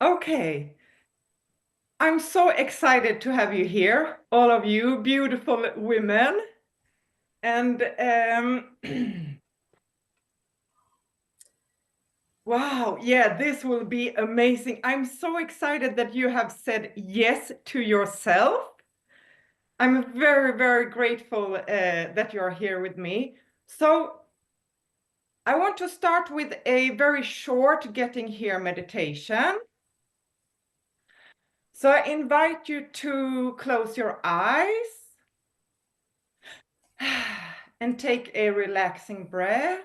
Okay, I'm so excited to have you here, all of you beautiful women. And wow, yeah, this will be amazing. I'm so excited that you have said yes to yourself. I'm very, very grateful that you're here with me. So I want to start with a very short getting here meditation. So I invite you to close your eyes and take a relaxing breath.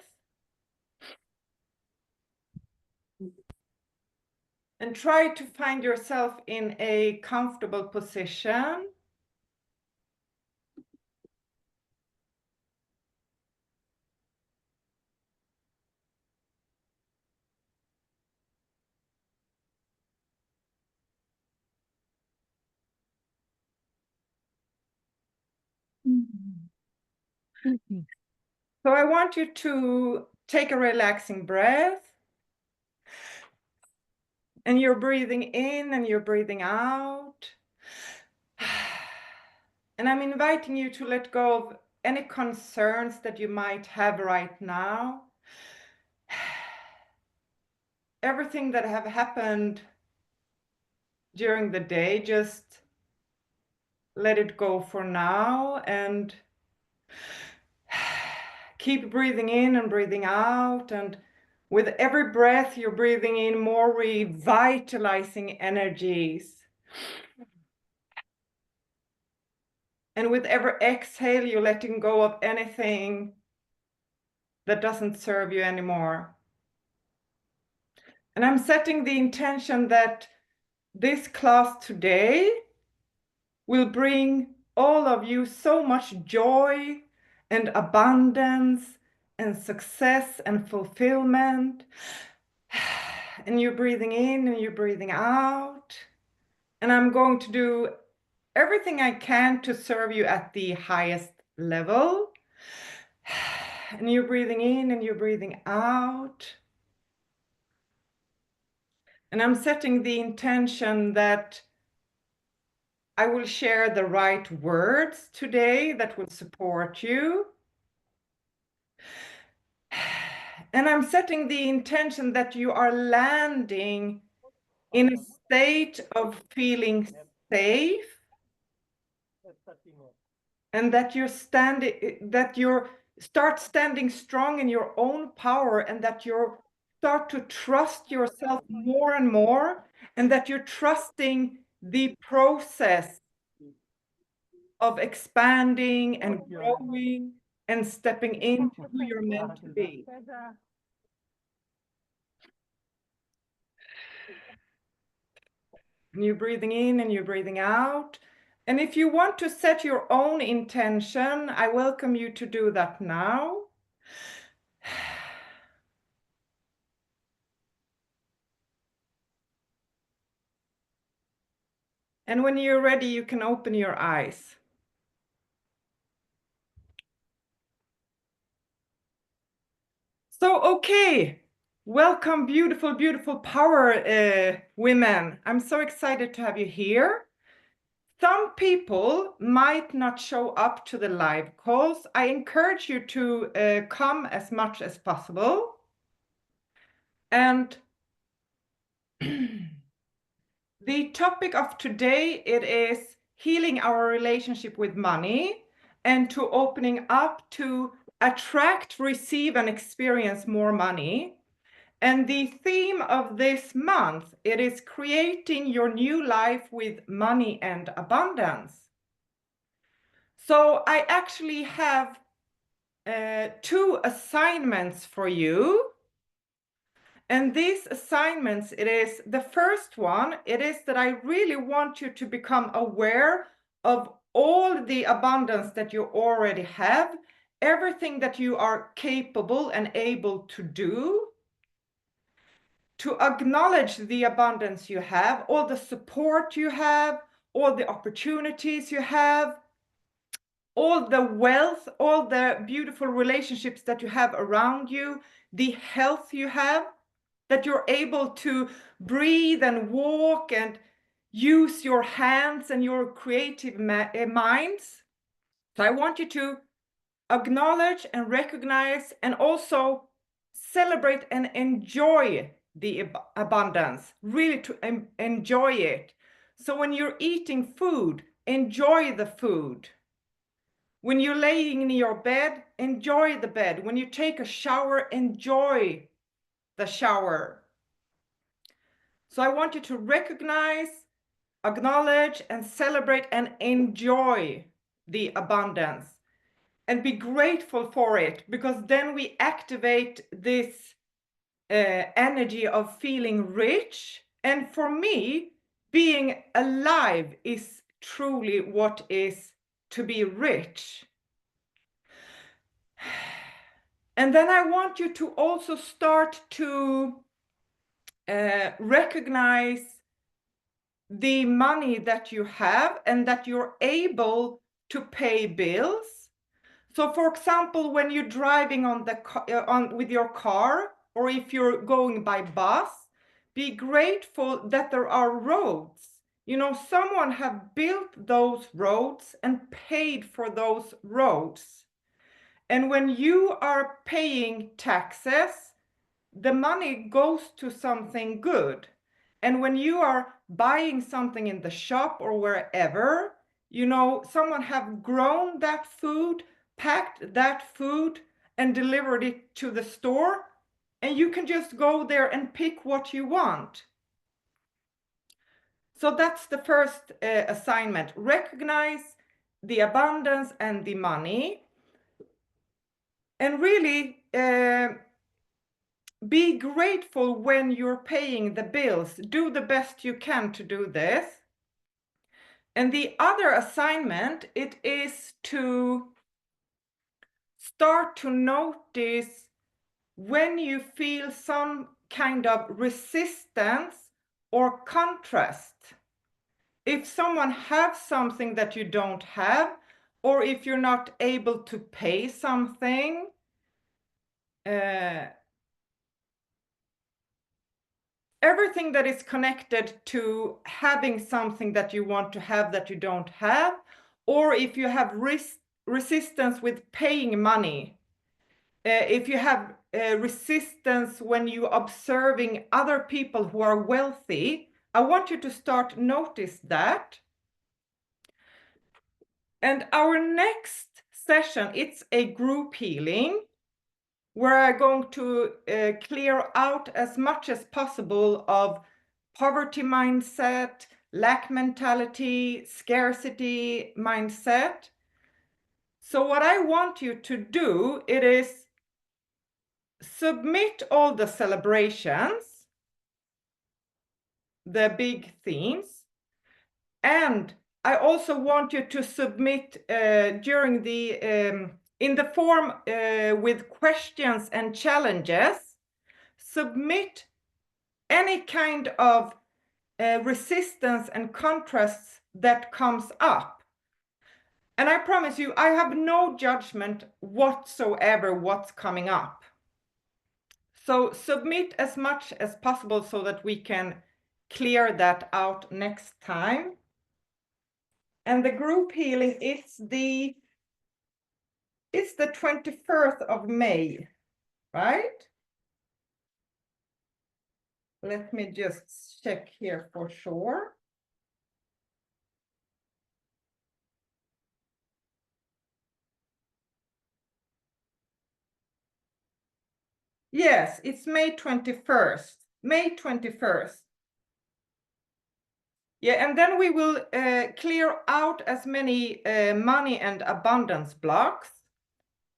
And try to find yourself in a comfortable position. So I want you to take a relaxing breath. And you're breathing in and you're breathing out. And I'm inviting you to let go of any concerns that you might have right now. Everything that have happened during the day, just let it go for now and keep breathing in and breathing out. And with every breath, you're breathing in more revitalizing energies. And with every exhale, you're letting go of anything that doesn't serve you anymore. And I'm setting the intention that this class today will bring all of you so much joy and abundance and success and fulfillment. And you're breathing in and you're breathing out. And I'm going to do everything I can to serve you at the highest level. And you're breathing in and you're breathing out. And I'm setting the intention that I will share the right words today that will support you. And I'm setting the intention that you are landing in a state of feeling safe and that you're start standing strong in your own power and that you start to trust yourself more and more and that you're trusting the process of expanding and growing and stepping into who you're meant to be. And you're breathing in and you're breathing out. And if you want to set your own intention, I welcome you to do that now. And when you're ready, you can open your eyes. So, okay, welcome, beautiful, beautiful power women. I'm so excited to have you here. Some people might not show up to the live calls. I encourage you to come as much as possible. And the topic of today, it is healing our relationship with money and to opening up to attract, receive, and experience more money. And the theme of this month, it is creating your new life with money and abundance. So I actually have 2 assignments for you. And these assignments, it is the first one, it is that I really want you to become aware of all the abundance that you already have, everything that you are capable and able to do, to acknowledge the abundance you have, all the support you have, all the opportunities you have, all the wealth, all the beautiful relationships that you have around you, the health you have. that you're able to breathe and walk and use your hands and your creative minds. So I want you to acknowledge and recognize and also celebrate and enjoy the abundance, really to enjoy it. So when you're eating food, enjoy the food. When you're laying in your bed, enjoy the bed. When you take a shower, enjoy the shower. So I want you to recognize, acknowledge, and celebrate and enjoy the abundance and be grateful for it, because then we activate this energy of feeling rich. And for me, being alive is truly what is to be rich. And then I want you to also start to recognize the money that you have and that you're able to pay bills. So for example, when you're driving with your car, or if you're going by bus, be grateful that there are roads. You know, someone have built those roads and paid for those roads. And when you are paying taxes, the money goes to something good. And when you are buying something in the shop or wherever, you know, someone have grown that food, packed that food, and delivered it to the store, and you can just go there and pick what you want. So that's the first assignment. Recognize the abundance and the money, and really be grateful when you're paying the bills. Do the best you can to do this. And the other assignment, it is to start to notice when you feel some kind of resistance or contrast. If someone has something that you don't have, or if you're not able to pay something, everything that is connected to having something that you want to have that you don't have, or if you have resistance with paying money, if you have resistance when you're observing other people who are wealthy, I want you to start notice that. And our next session, it's a group healing, where I'm going to clear out as much as possible of poverty mindset, lack mentality, scarcity mindset. So what I want you to do, it is submit all the celebrations, the big themes, and I also want you to submit during the in the form with questions and challenges. Submit any kind of resistance and contrasts that comes up. And I promise you, I have no judgment whatsoever what's coming up. So submit as much as possible so that we can clear that out next time. And the group healing, it's the 21st of May, right? Let me just check here for sure. Yes, it's May 21st. May 21st. Yeah, and then we will clear out as many money and abundance blocks.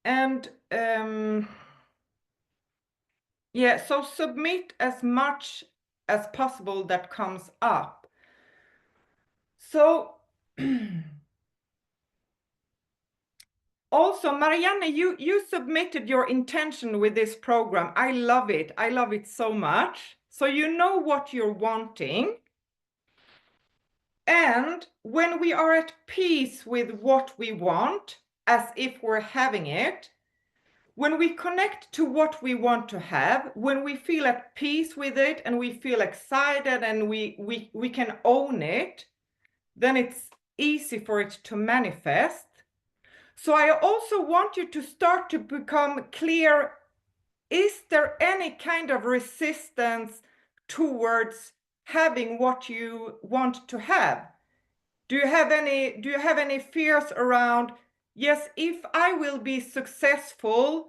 And yeah, so submit as much as possible that comes up. So also, Marianne, you submitted your intention with this program. I love it. I love it so much. So you know what you're wanting. And when we are at peace with what we want, as if we're having it, when we connect to what we want to have, when we feel at peace with it and we feel excited and we can own it, then it's easy for it to manifest. So I also want you to start to become clear, is there any kind of resistance towards having what you want to have? Do you have any fears around, yes, if I will be successful,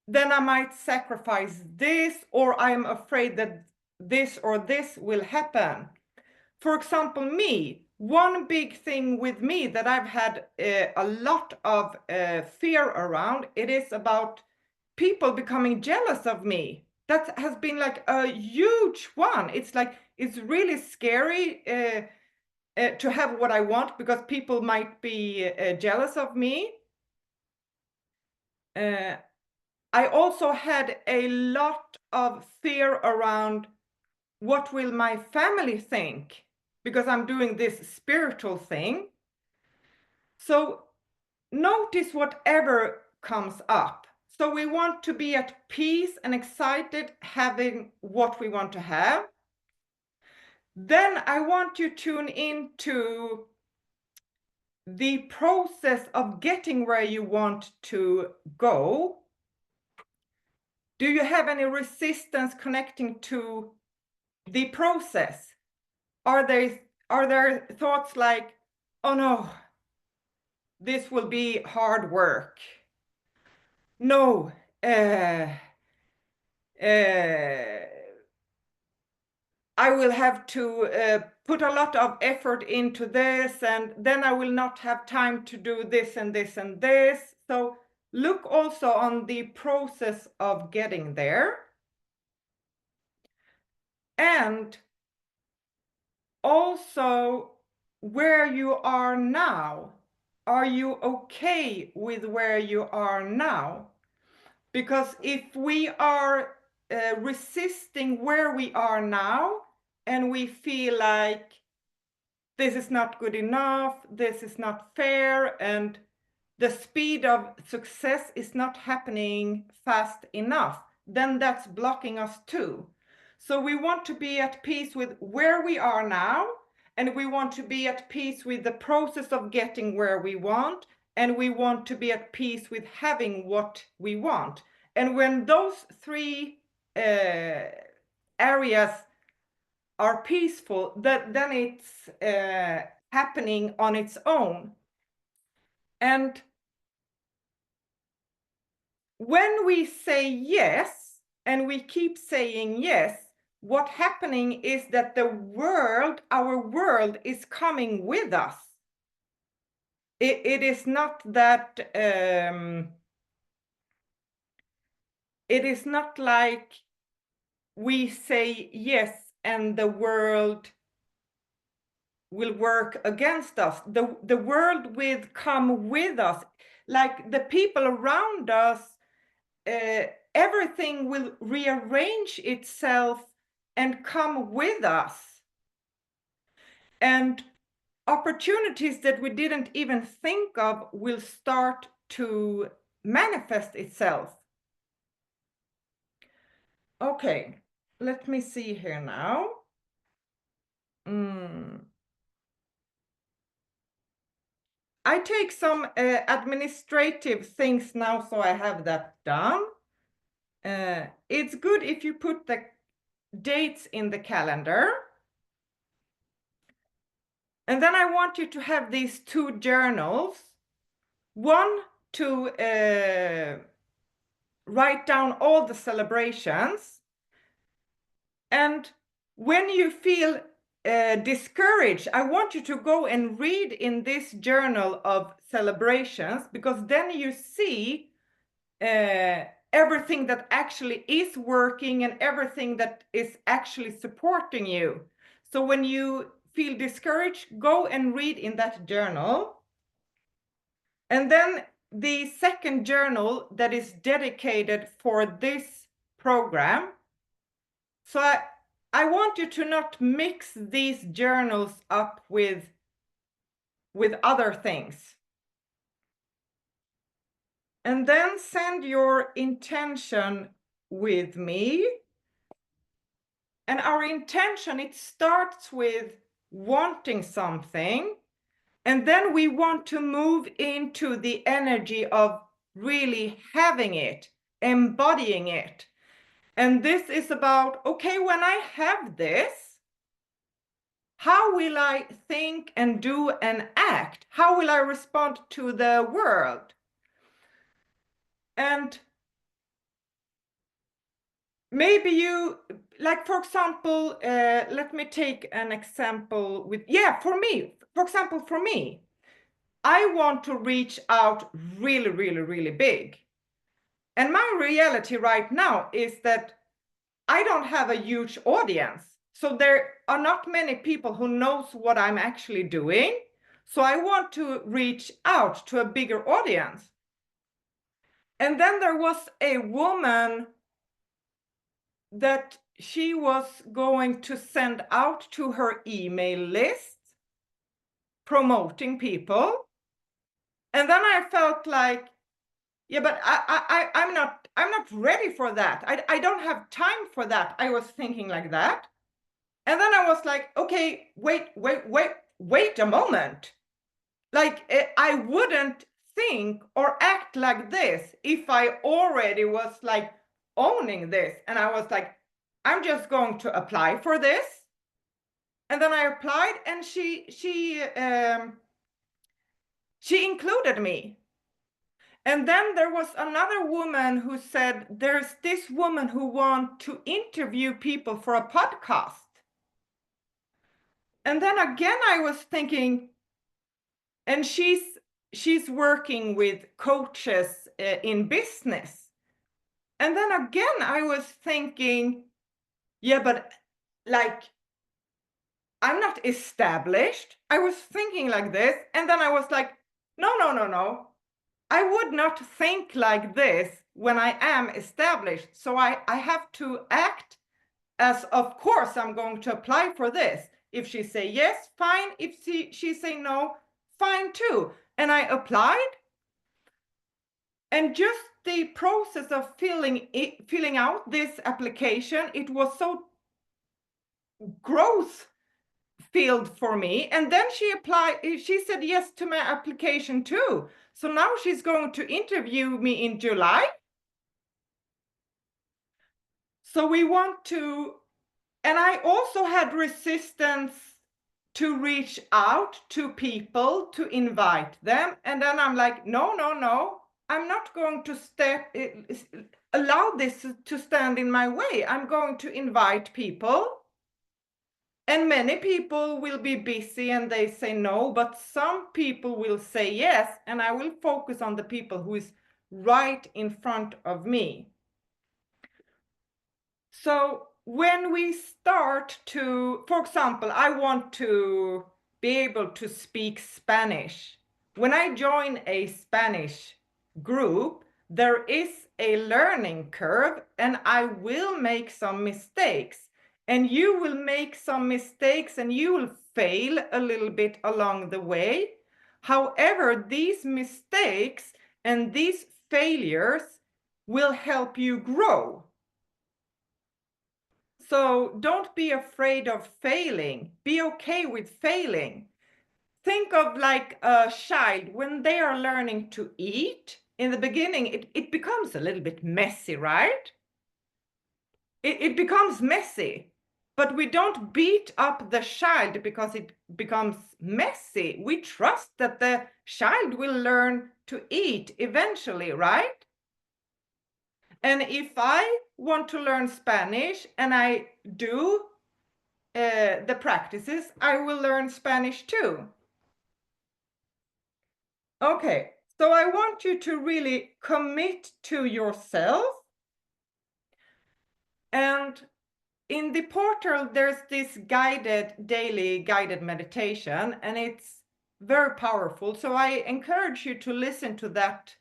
then I might sacrifice this, or I'm afraid that this or this will happen. For example, me, one big thing with me that I've had a lot of fear around, it is about people becoming jealous of me. That has been like a huge one. It's like, it's really scary to have what I want because people might be jealous of me. I also had a lot of fear around what will my family think because I'm doing this spiritual thing. So notice whatever comes up. So we want to be at peace and excited having what we want to have. Then I want you to tune into the process of getting where you want to go. Do you have any resistance connecting to the process? Are there thoughts like, oh no, this will be hard work? No, I will have to put a lot of effort into this, and then I will not have time to do this and this and this. So look also on the process of getting there. And also where you are now. Are you okay with where you are now? Because if we are resisting where we are now and we feel like this is not good enough, this is not fair, and the speed of success is not happening fast enough, then that's blocking us too. So we want to be at peace with where we are now, and we want to be at peace with the process of getting where we want, and we want to be at peace with having what we want. And when those three areas are peaceful, then it's happening on its own. And when we say yes, and we keep saying yes, what's happening is that the world, our world, is coming with us. It is not that, it is not like we say yes and the world will work against us. The world will come with us. Like the people around us, everything will rearrange itself and come with us. And opportunities that we didn't even think of will start to manifest itself. Okay, let me see here now. I take some administrative things now, so I have that done. It's good if you put the dates in the calendar. And then I want you to have these two journals. One to write down all the celebrations. And when you feel discouraged, I want you to go and read in this journal of celebrations, because then you see everything that actually is working and everything that is actually supporting you. So when you feel discouraged, go and read in that journal. And then the second journal that is dedicated for this program. So I want you to not mix these journals up with other things. And then send your intention with me. And our intention, it starts with wanting something. And then we want to move into the energy of really having it, embodying it. And this is about, okay, when I have this, how will I think and do and act? How will I respond to the world? And maybe you, like, for example, let me take an example with, for me, for example, for me, I want to reach out really, really, really big. And my reality right now is that I don't have a huge audience. So there are not many people who knows what I'm actually doing. So I want to reach out to a bigger audience. And then there was a woman that she was going to send out to her email list promoting people. And then I felt like, yeah, but I'm not ready for that. I don't have time for that. I was thinking like that. And then I was like, okay, wait a moment. Like, I wouldn't think or act like this if I already was like owning this. And I was like, I'm just going to apply for this. And then I applied, and she included me. And then there was another woman who said, there's this woman who wants to interview people for a podcast. And then again, I was thinking, and she's working with coaches in business. And then again, I was thinking, yeah, but like, I'm not established. I was thinking like this. And then I was like, no. I would not think like this when I am established. So I have to act as, of course, I'm going to apply for this. If she say yes, fine. If she say no, fine too. And I applied. And just the process of filling out this application, it was so growth field for me. And then she said yes to my application too. So now she's going to interview me in July. So we want to, and I also had resistance to reach out to people, to invite them. And then I'm like, no. I'm not going to allow this to stand in my way. I'm going to invite people. And many people will be busy and they say no, but some people will say yes, and I will focus on the people who is right in front of me. So when we start to, for example, I want to be able to speak Spanish. When I join a Spanish group, there is a learning curve, and I will make some mistakes. And you will make some mistakes and you will fail a little bit along the way. However, these mistakes and these failures will help you grow. So don't be afraid of failing. Be okay with failing. Think of like a child when they are learning to eat. In the beginning, it becomes a little bit messy, right? It becomes messy. But we don't beat up the child because it becomes messy. We trust that the child will learn to eat eventually, right? And if I want to learn Spanish and I do the practices, I will learn Spanish too. Okay, so I want you to really commit to yourself. And in the portal, there's this daily guided meditation, and it's very powerful. So I encourage you to listen to that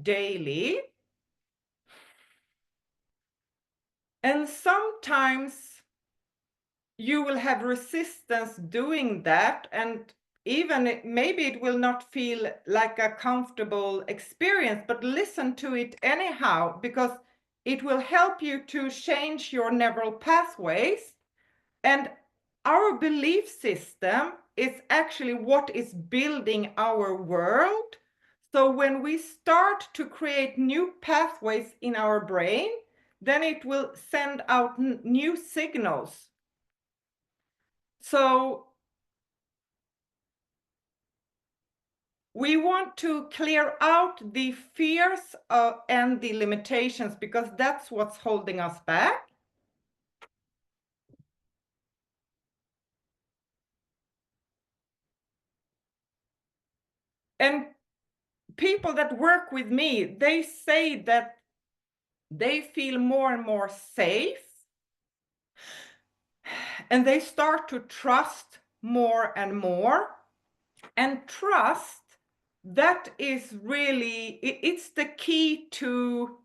daily. And sometimes you will have resistance doing that. And even maybe it will not feel like a comfortable experience, but listen to it anyhow, because it will help you to change your neural pathways. And our belief system is actually what is building our world. So when we start to create new pathways in our brain, then it will send out new signals. So we want to clear out the fears and the limitations, because that's what's holding us back. And people that work with me, they say that they feel more and more safe, and they start to trust more and more. And trust, that is really, it's the key to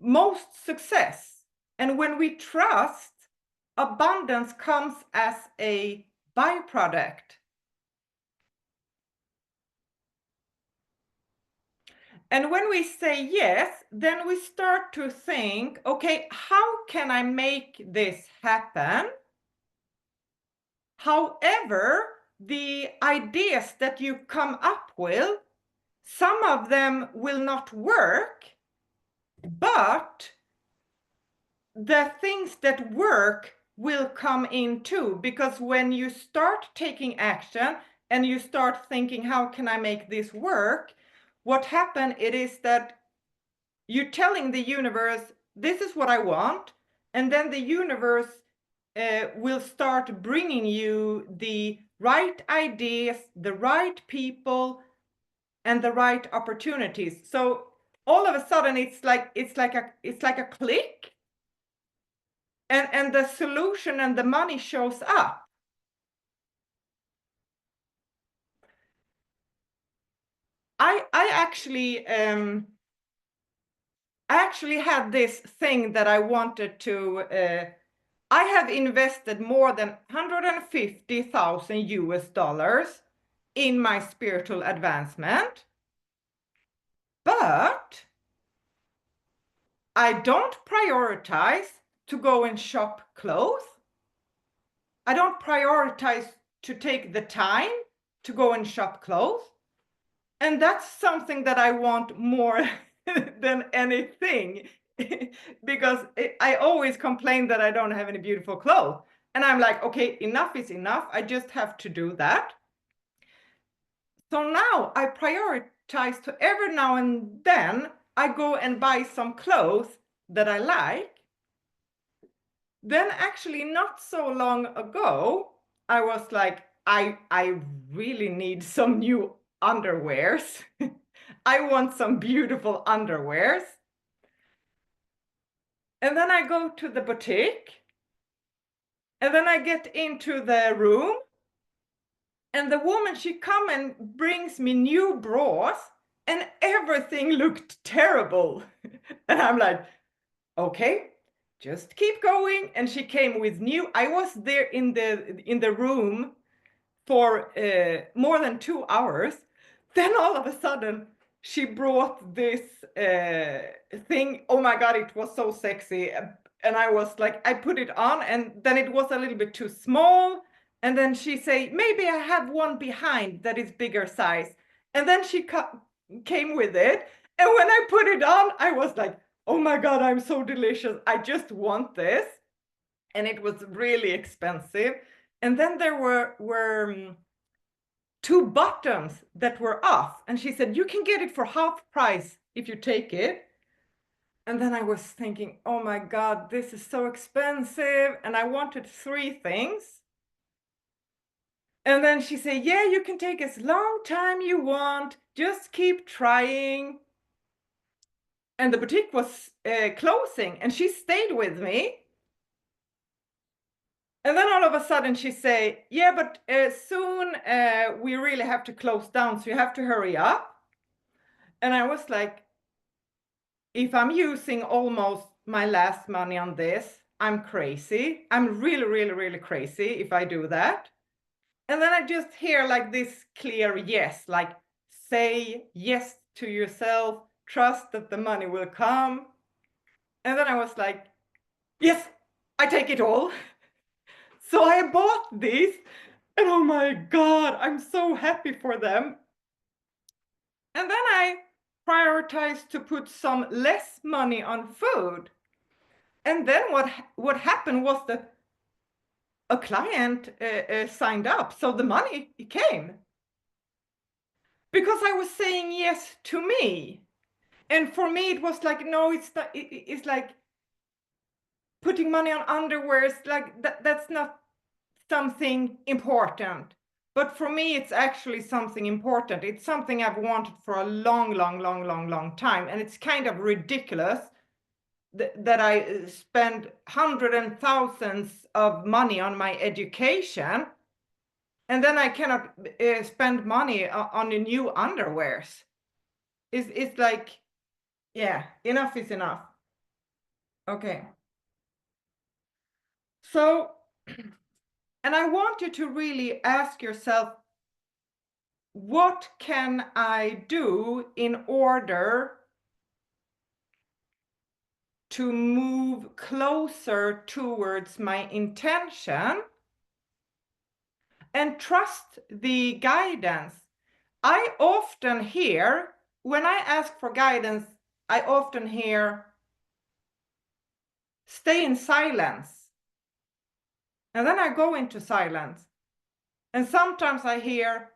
most success. And when we trust, abundance comes as a byproduct. And when we say yes, then we start to think, okay, how can I make this happen? However, the ideas that you come up with, some of them will not work, but the things that work will come in too, because when you start taking action and you start thinking, how can I make this work? What happened, it is that you're telling the universe, this is what I want, and then the universe will start bringing you the right ideas, the right people, and the right opportunities. So all of a sudden, it's like a click, and the solution and the money shows up. I actually had this thing that I wanted to. I have invested more than 150,000 US dollars in my spiritual advancement, but I don't prioritize to go and shop clothes. I don't prioritize to take the time to go and shop clothes. And that's something that I want more than anything, because I always complain that I don't have any beautiful clothes. And I'm like, okay, enough is enough. I just have to do that. So now I prioritize to every now and then I go and buy some clothes that I like. Then actually not so long ago, I was like, I really need some new underwears. I want some beautiful underwears. And then I go to the boutique, and then I get into the room, and the woman, she come and brings me new bras, and everything looked terrible. And I'm like, okay, just keep going. And she came with new. I was there in the room for more than 2 hours. Then all of a sudden, she brought this thing. Oh my God, it was so sexy. And I was like, I put it on, and then it was a little bit too small. And then she say, maybe I have one behind that is bigger size. And then she came with it. And when I put it on, I was like, oh my God, I'm so delicious. I just want this. And it was really expensive. And then there were 2 buttons that were off. And she said, you can get it for half price if you take it. And then I was thinking, oh my God, this is so expensive. And I wanted 3 things. And then she said, yeah, you can take as long time you want. Just keep trying. And the boutique was closing, and she stayed with me. And then all of a sudden she say, yeah, but soon we really have to close down, so you have to hurry up. And I was like, if I'm using almost my last money on this, I'm crazy. I'm really, really, really crazy if I do that. And then I just hear like this clear yes, like say yes to yourself, trust that the money will come. And then I was like, yes, I take it all. So I bought these, and oh my God, I'm so happy for them. And then I prioritized to put some less money on food. And then what happened was that a client signed up, so the money came because I was saying yes to me. And for me, it was like, no, it's not, it's like putting money on underwear is like that's not something important. But for me, it's actually something important. It's something I've wanted for a long time. And it's kind of ridiculous that I spend hundreds and thousands of money on my education, and then I cannot spend money on the new underwears. It's like, yeah, enough is enough. Okay. So, and I want you to really ask yourself, what can I do in order to move closer towards my intention, and trust the guidance? I often hear, when I ask for guidance, I often hear, stay in silence. And then I go into silence. And sometimes I hear,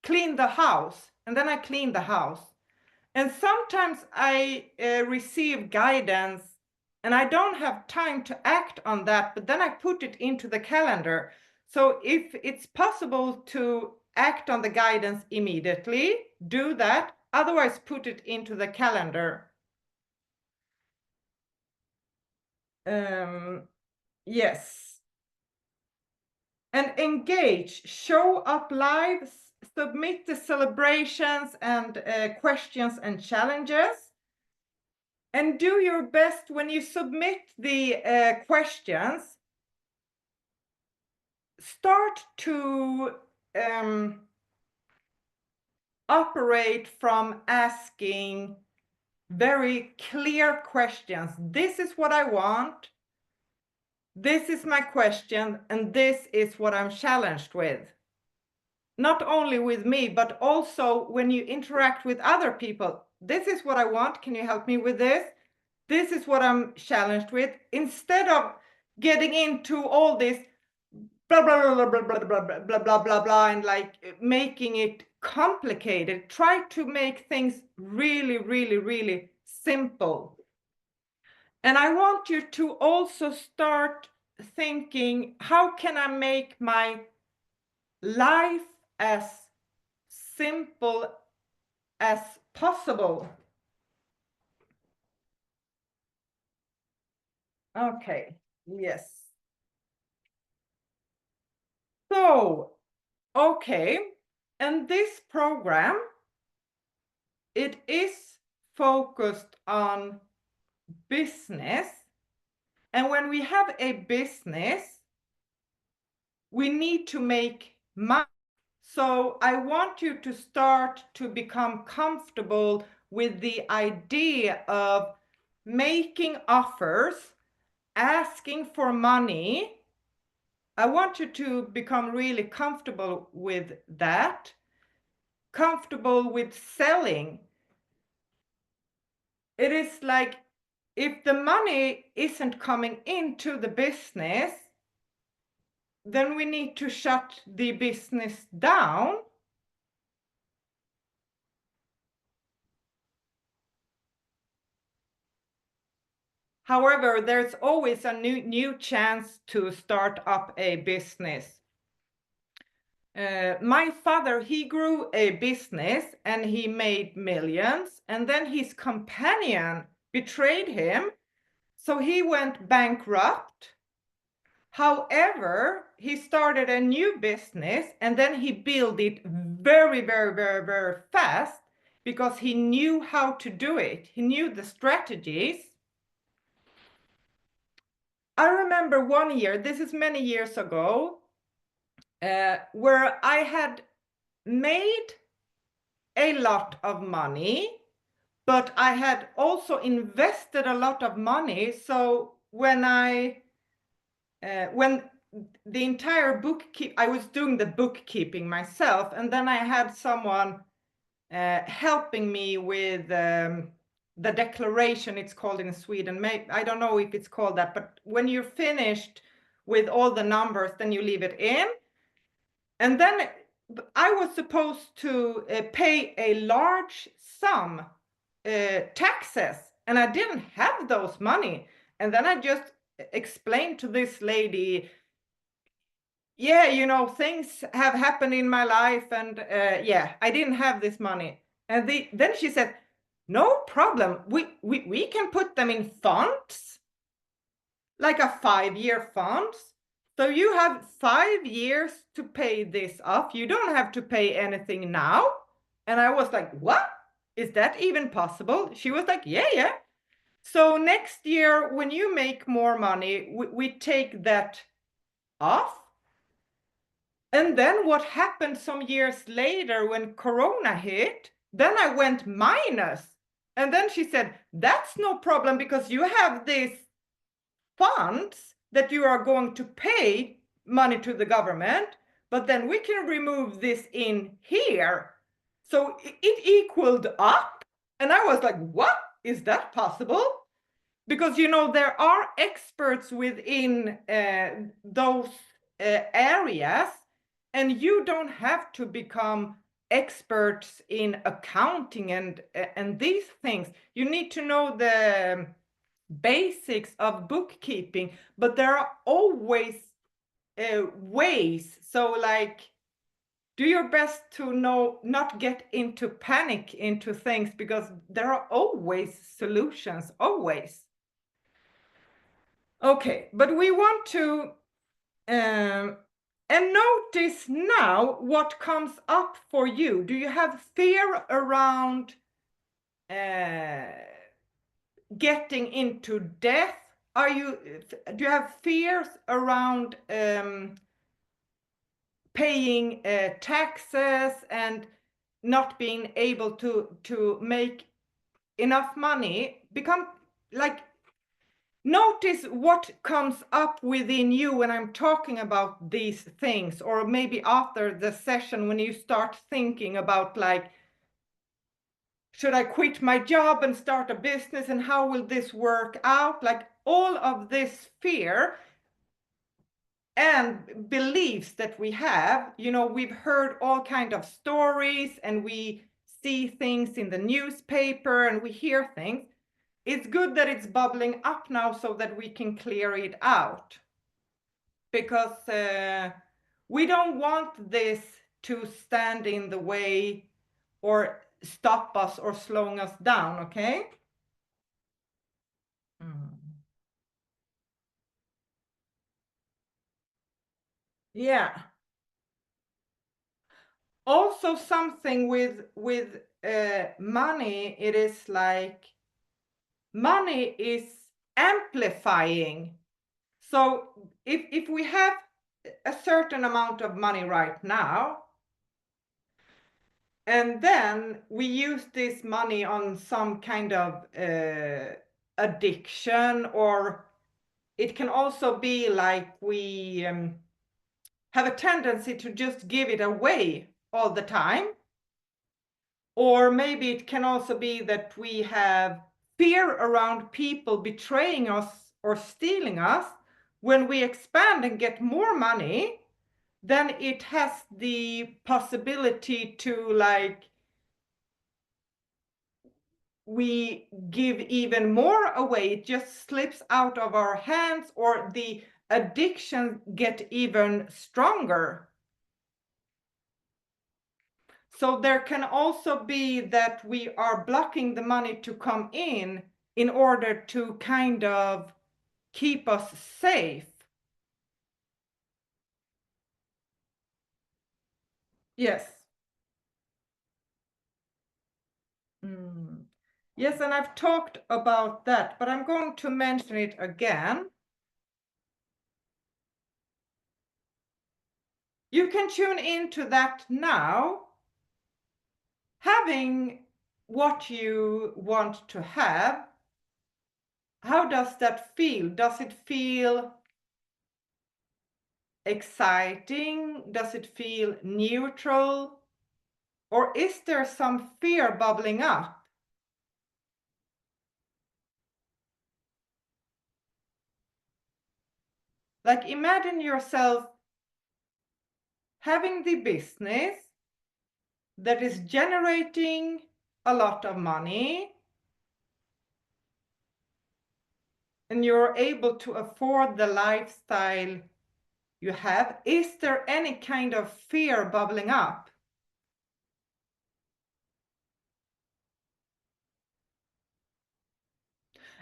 clean the house. And then I clean the house. And sometimes I receive guidance and I don't have time to act on that, but then I put it into the calendar. So if it's possible to act on the guidance immediately, do that. Otherwise, put it into the calendar. Yes. And engage, show up live, submit the celebrations and questions and challenges. And do your best when you submit the questions. Start to operate from asking very clear questions. This is what I want. This is my question, and this is what I'm challenged with. Not only with me, but also when you interact with other people. This is what I want. Can you help me with this? This is what I'm challenged with. Instead of getting into all this blah blah blah blah blah blah blah blah blah blah blah and like making it complicated, try to make things really simple. And I want you to also start thinking, how can I make my life as simple as possible? Okay, yes. So, okay, and this program, it is focused on business. And when we have a business, we need to make money. So I want you to start to become comfortable with the idea of making offers, asking for money. I want you to become really comfortable with that, comfortable with selling. It is like, if the money isn't coming into the business, then we need to shut the business down. However, there's always a new chance to start up a business. My father, he grew a business and he made millions, and then his companion betrayed him, so he went bankrupt. However, he started a new business and then he built it very fast because he knew how to do it. He knew the strategies. I remember one year, this is many years ago, where I had made a lot of money, but I had also invested a lot of money. So when the entire I was doing the bookkeeping myself, and then I had someone helping me with the declaration, it's called in Sweden. I don't know if it's called that, but when you're finished with all the numbers, then you leave it in. And then I was supposed to pay a large sum taxes, and I didn't have those money. And then I just explained to this lady, yeah, you know, things have happened in my life, and yeah, I didn't have this money. And then she said, no problem, we can put them in funds, like a 5-year funds. So you have 5 years to pay this off. You don't have to pay anything now. And I was like, what? Is that even possible? She was like, yeah. So next year, when you make more money, we take that off. And then what happened some years later when Corona hit, then I went minus. And then she said, that's no problem because you have these funds that you are going to pay money to the government, but then we can remove this in here. So it equaled up. And I was like, what? Is that possible? Because, you know, there are experts within those areas, and you don't have to become experts in accounting and these things. You need to know the basics of bookkeeping, but there are always ways. So like, do your best to not get into panic into things, because there are always solutions, always. Okay, but we want to and notice now what comes up for you. Do you have fear around getting into debt? Do you have fears around paying taxes and not being able to make enough money? Notice what comes up within you when I'm talking about these things, or maybe after the session when you start thinking about, like, should I quit my job and start a business, and how will this work out? Like, all of this fear and beliefs that we have, you know, we've heard all kind of stories, and we see things in the newspaper, and we hear things. It's good that it's bubbling up now so that we can clear it out, because we don't want this to stand in the way or stop us or slowing us down, okay? Yeah. Also, something with money, it is like money is amplifying. So if we have a certain amount of money right now, and then we use this money on some kind of addiction, or it can also be like we have a tendency to just give it away all the time. Or maybe it can also be that we have fear around people betraying us or stealing us. When we expand and get more money, then it has the possibility to, like, we give even more away. It just slips out of our hands, or the addiction get even stronger. So there can also be that we are blocking the money to come in order to kind of keep us safe. Yes. Yes, and I've talked about that, but I'm going to mention it again. You can tune into that now. Having what you want to have, how does that feel? Does it feel exciting? Does it feel neutral? Or is there some fear bubbling up? Like, imagine yourself having the business that is generating a lot of money, and you're able to afford the lifestyle you have. Is there any kind of fear bubbling up?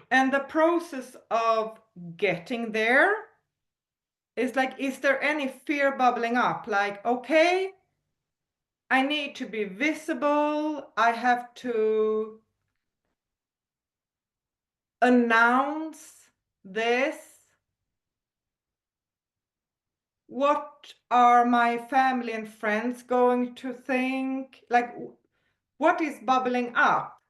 And the process of getting there is like, is there any fear bubbling up? Like, okay, I need to be visible. I have to announce this. What are my family and friends going to think? Like, what is bubbling up?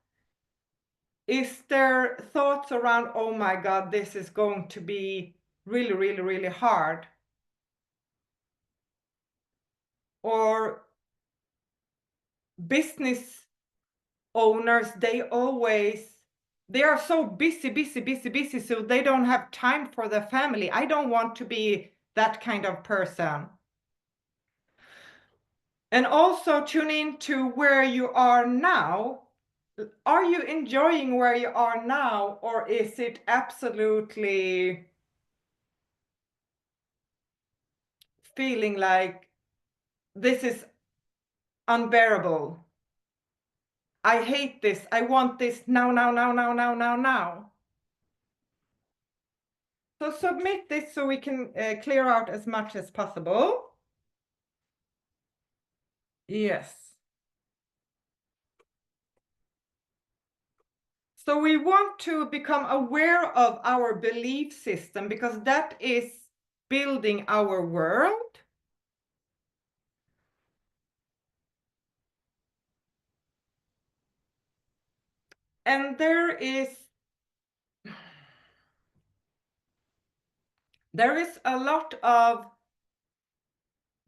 Is there thoughts around, oh my God, this is going to be really, really, really hard? Or business owners, they are so busy, so they don't have time for their family. I don't want to be that kind of person. And also tune into where you are now. Are you enjoying where you are now, or is it absolutely feeling like this is unbearable? I hate this. I want this now, now, now, now, now, now, now. So submit this so we can clear out as much as possible. Yes. So we want to become aware of our belief system, because that is building our world. And there is a lot of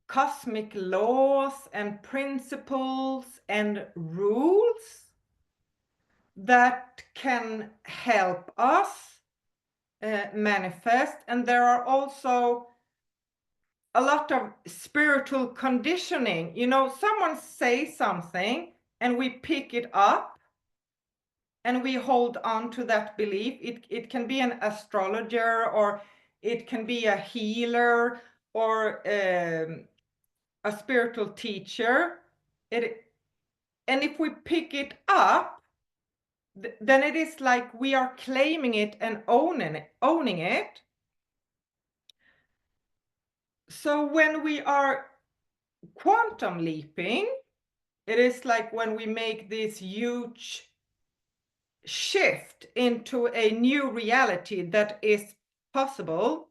cosmic laws and principles and rules that can help us manifest. And there are also a lot of spiritual conditioning. You know, someone says something and we pick it up and we hold on to that belief. It can be an astrologer, or it can be a healer, or a spiritual teacher. And if we pick it up, then it is like we are claiming it and owning it. So when we are quantum leaping, it is like when we make this huge shift into a new reality that is possible.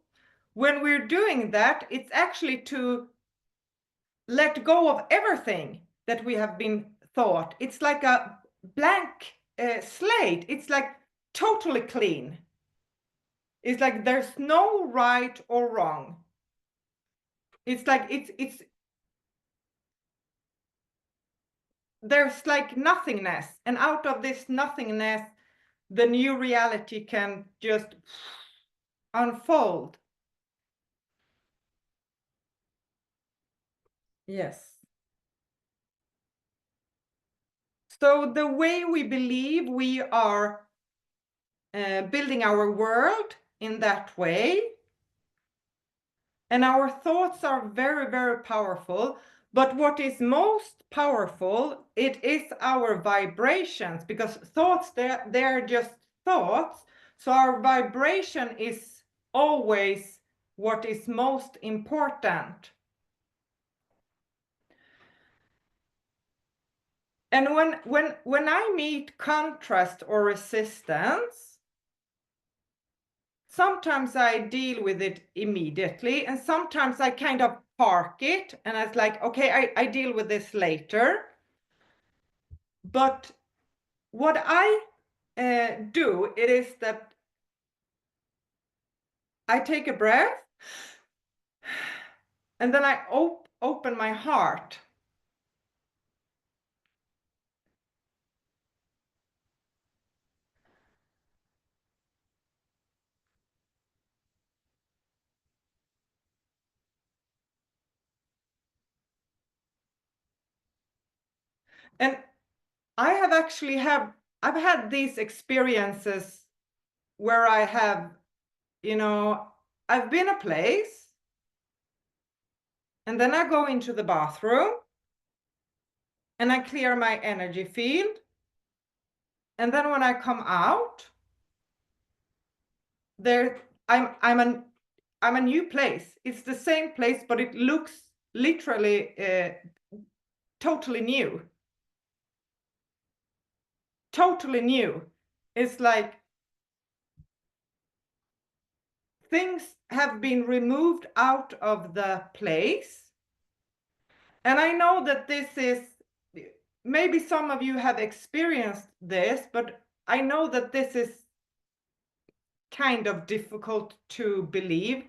When we're doing that, it's actually to let go of everything that we have been thought. It's like a blank slate. It's like totally clean. It's like there's no right or wrong. It's like it's there's like nothingness, and out of this nothingness the new reality can just unfold. Yes. So the way we believe, we are building our world in that way. And our thoughts are very, very powerful. But what is most powerful, it is our vibrations, because thoughts, they're just thoughts. So our vibration is always what is most important. And when I meet contrast or resistance, sometimes I deal with it immediately, and sometimes I kind of park it, and I was like, okay, I deal with this later. But what I do, it is that I take a breath, and then I open my heart. And I have actually I've had these experiences where I have, I've been a place, and then I go into the bathroom and I clear my energy field. And then when I come out, there I'm a new place. It's the same place, but it looks literally totally new. Totally new. It's like things have been removed out of the place. And I know that this is, maybe some of you have experienced this, but I know that this is kind of difficult to believe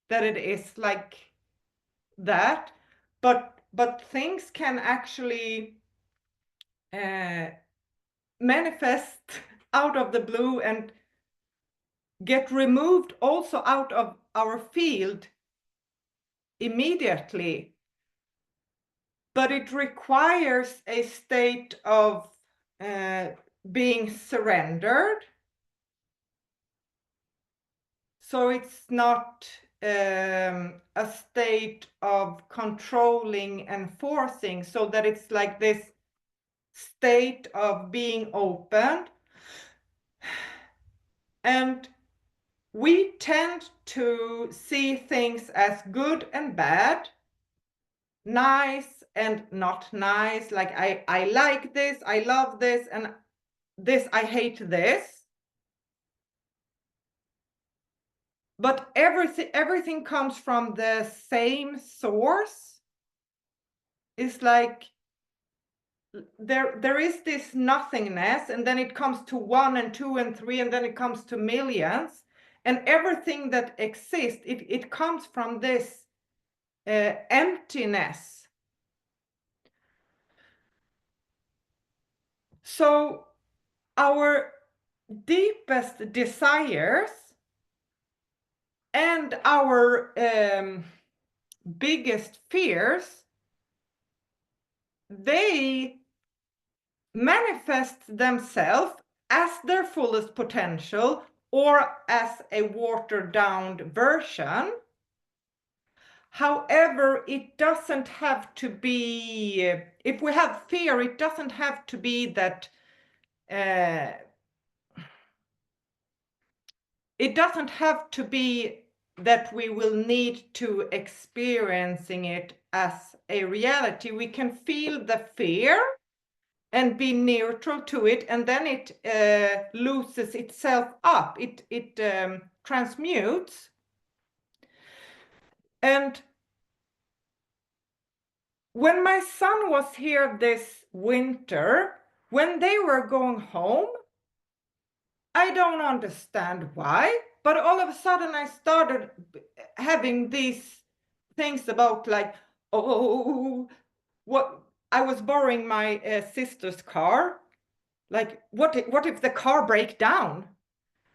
that it is like that. But things can actually manifest out of the blue and get removed also out of our field immediately. But it requires a state of being surrendered. So it's not a state of controlling and forcing, so that it's like this state of being open. And we tend to see things as good and bad, nice and not nice. Like I like this, I love this, and this, I hate this. But everything comes from the same source. It's like there is this nothingness, and then it comes to 1 and 2 and 3, and then it comes to millions, and everything that exists, it comes from this emptiness. So our deepest desires and our biggest fears, they manifest themselves as their fullest potential or as a watered down version. However, it doesn't have to be, if we have fear, it doesn't have to be that it doesn't have to be that we will need to experiencing it as a reality. We can feel the fear and be neutral to it, and then it looses itself up. It transmutes. And when my son was here this winter, when they were going home, I don't understand why, but all of a sudden I started having these things about like, oh, what, I was borrowing my sister's car. Like, what if the car breaks down?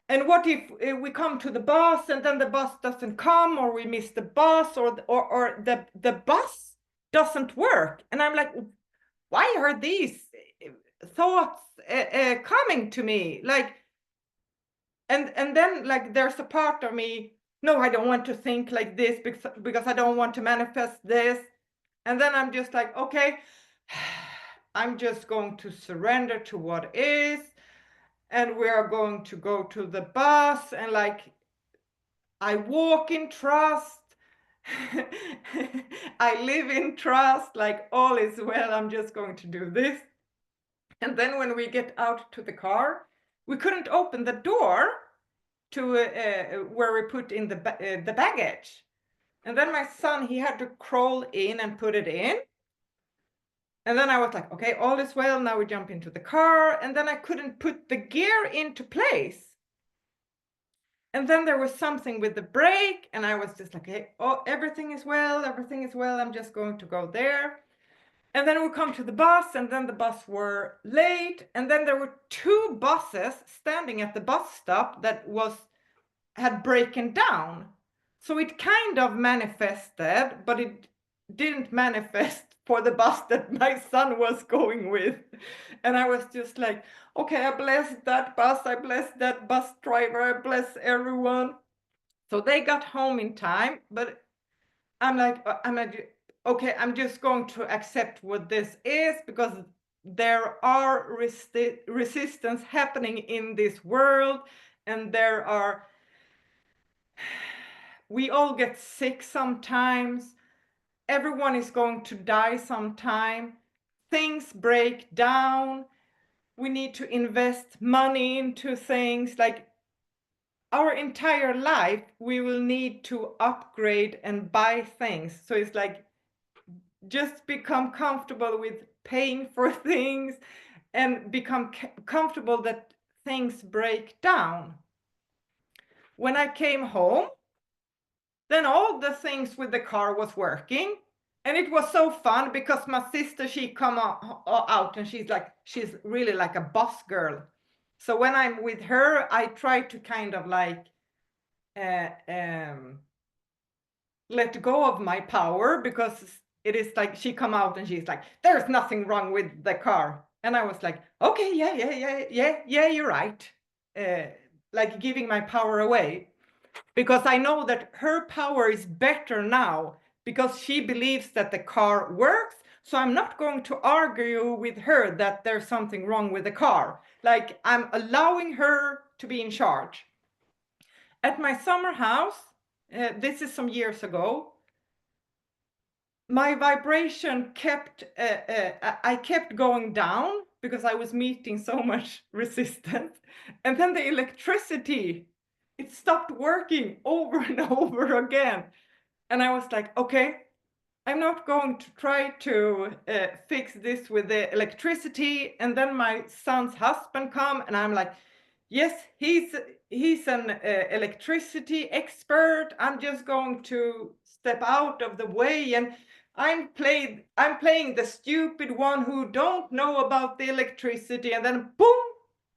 And what if we come to the bus and then the bus doesn't come, or we miss the bus, or the bus doesn't work? And I'm like, why are these thoughts coming to me? Like, and then like there's a part of me, no, I don't want to think like this because I don't want to manifest this. And then I'm just like, okay, I'm just going to surrender to what is, and we are going to go to the bus, and like I walk in trust. I live in trust, like all is well, I'm just going to do this. And then when we get out to the car, we couldn't open the door to where we put in the baggage. And then my son, he had to crawl in and put it in. And then I was like, okay, all is well. Now we jump into the car. And then I couldn't put the gear into place. And then there was something with the brake. And I was just like, hey, oh, everything is well. Everything is well. I'm just going to go there. And then we come to the bus. And then the bus were late. And then there were 2 buses standing at the bus stop that had broken down. So it kind of manifested, but it didn't manifest for the bus that my son was going with. And I was just like, okay, I bless that bus, I bless that bus driver, I bless everyone. So they got home in time, but I'm like, okay, I'm just going to accept what this is, because there are resistance happening in this world, and we all get sick sometimes. Everyone is going to die sometime. Things break down. We need to invest money into things. Like our entire life, we will need to upgrade and buy things. So it's like, just become comfortable with paying for things and become comfortable that things break down. When I came home, then all the things with the car was working. And it was so fun because my sister, she come out and she's really like a boss girl. So when I'm with her, I try to kind of like let go of my power, because it is like she come out and she's like, there's nothing wrong with the car. And I was like, okay, yeah, you're right. Like giving my power away, because I know that her power is better now, because she believes that the car works. So I'm not going to argue with her that there's something wrong with the car. Like, I'm allowing her to be in charge. At my summer house, this is some years ago, my vibration I kept going down because I was meeting so much resistance. And then the electricity, it stopped working over and over again. And I was like, okay, I'm not going to try to fix this with the electricity. And then my son's husband come, and I'm like, yes, he's an electricity expert. I'm just going to step out of the way, and I'm playing the stupid one who don't know about the electricity. And then boom,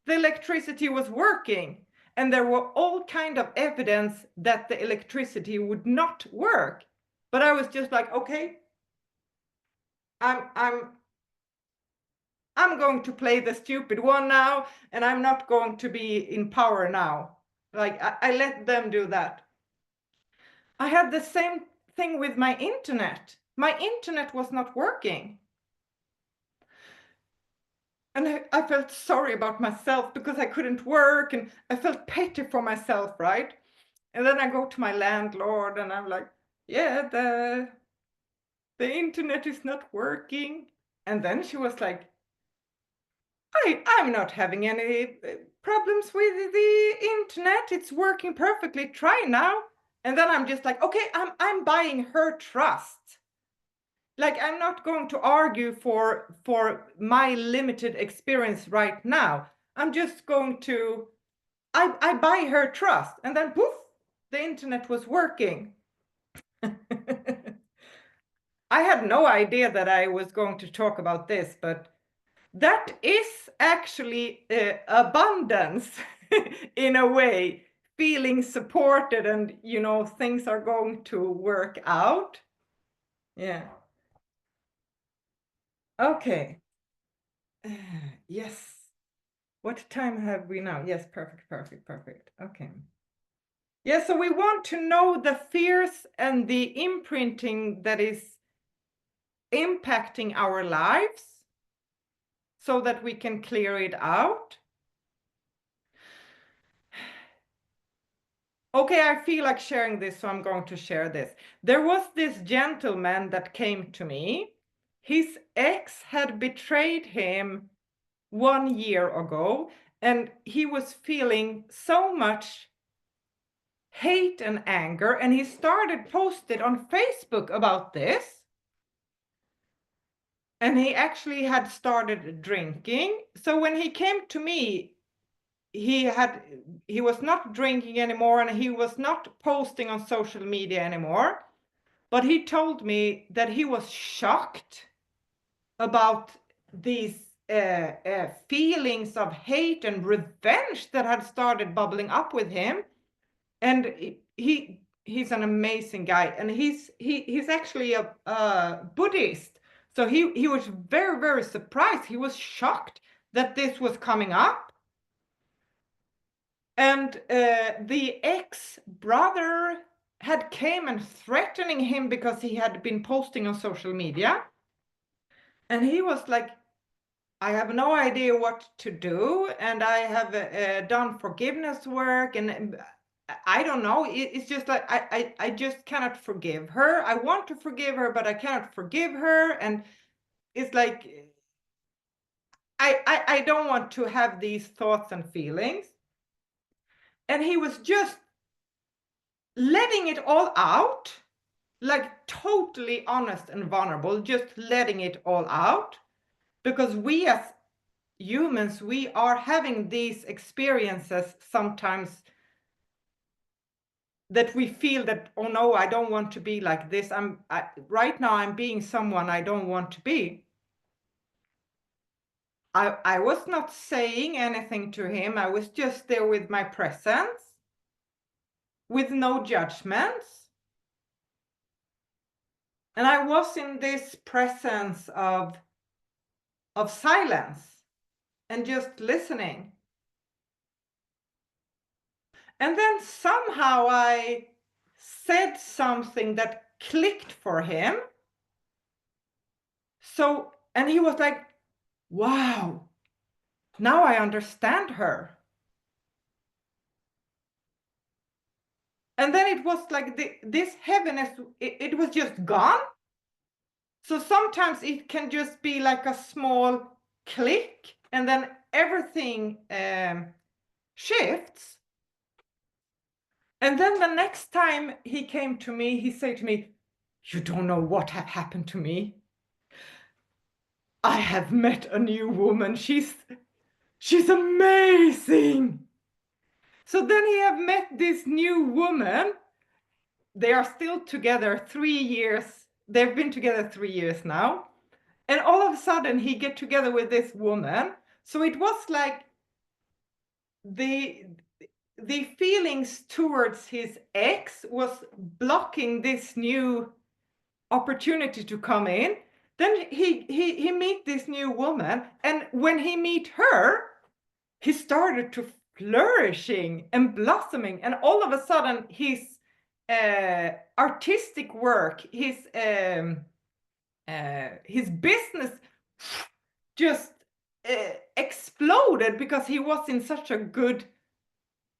the electricity was working. And there were all kind of evidence that the electricity would not work. But I was just like, okay, I'm going to play the stupid one now, and I'm not going to be in power now. Like, I let them do that. I had the same thing with my internet. My internet was not working. And I felt sorry about myself because I couldn't work, and I felt pity for myself, right? And then I go to my landlord and I'm like, yeah, the internet is not working. And then she was like, I'm not having any problems with the internet. It's working perfectly. Try now. And then I'm just like, okay, I'm buying her trust. Like, I'm not going to argue for my limited experience right now. I'm just going to, I buy her trust. And then poof, the internet was working. I had no idea that I was going to talk about this, but that is actually abundance in a way, feeling supported, and things are going to work out. Yeah. Okay. Yes. What time have we now? Yes, perfect. Okay. Yeah, so we want to know the fears and the imprinting that is impacting our lives, so that we can clear it out. Okay, I feel like sharing this, so I'm going to share this. There was this gentleman that came to me. His ex had betrayed him 1 year ago, and he was feeling so much hate and anger, and he started posted on Facebook about this. And he actually had started drinking. So when he came to me, he was not drinking anymore, and he was not posting on social media anymore. But he told me that he was shocked about these feelings of hate and revenge that had started bubbling up with him. And he's an amazing guy, and he's actually a Buddhist. So he was very, very surprised. He was shocked that this was coming up. And the ex-brother had came and threatening him because he had been posting on social media. And he was like, I have no idea what to do, and I have done forgiveness work, and I don't know. It's just like I just cannot forgive her. I want to forgive her, but I cannot forgive her. And it's like I don't want to have these thoughts and feelings. And he was just letting it all out, like totally honest and vulnerable, just letting it all out. Because we as humans, we are having these experiences sometimes that we feel that, oh no, I don't want to be like this. Right now I'm being someone I don't want to be. I was not saying anything to him. I was just there with my presence, with no judgments. And I was in this presence of silence and just listening. And then somehow I said something that clicked for him. So, and he was like, wow, now I understand her. And then it was like this heaviness, it was just gone. So sometimes it can just be like a small click, and then everything shifts. And then the next time he came to me, he said to me, you don't know what have happened to me. I have met a new woman. She's amazing. So then he have met this new woman. They are still together 3 years. They've been together 3 years now. And all of a sudden he get together with this woman. So it was like the feelings towards his ex was blocking this new opportunity to come in. Then he meet this new woman, and when he meet her, he started to flourishing and blossoming, and all of a sudden his artistic work, his business just exploded because he was in such a good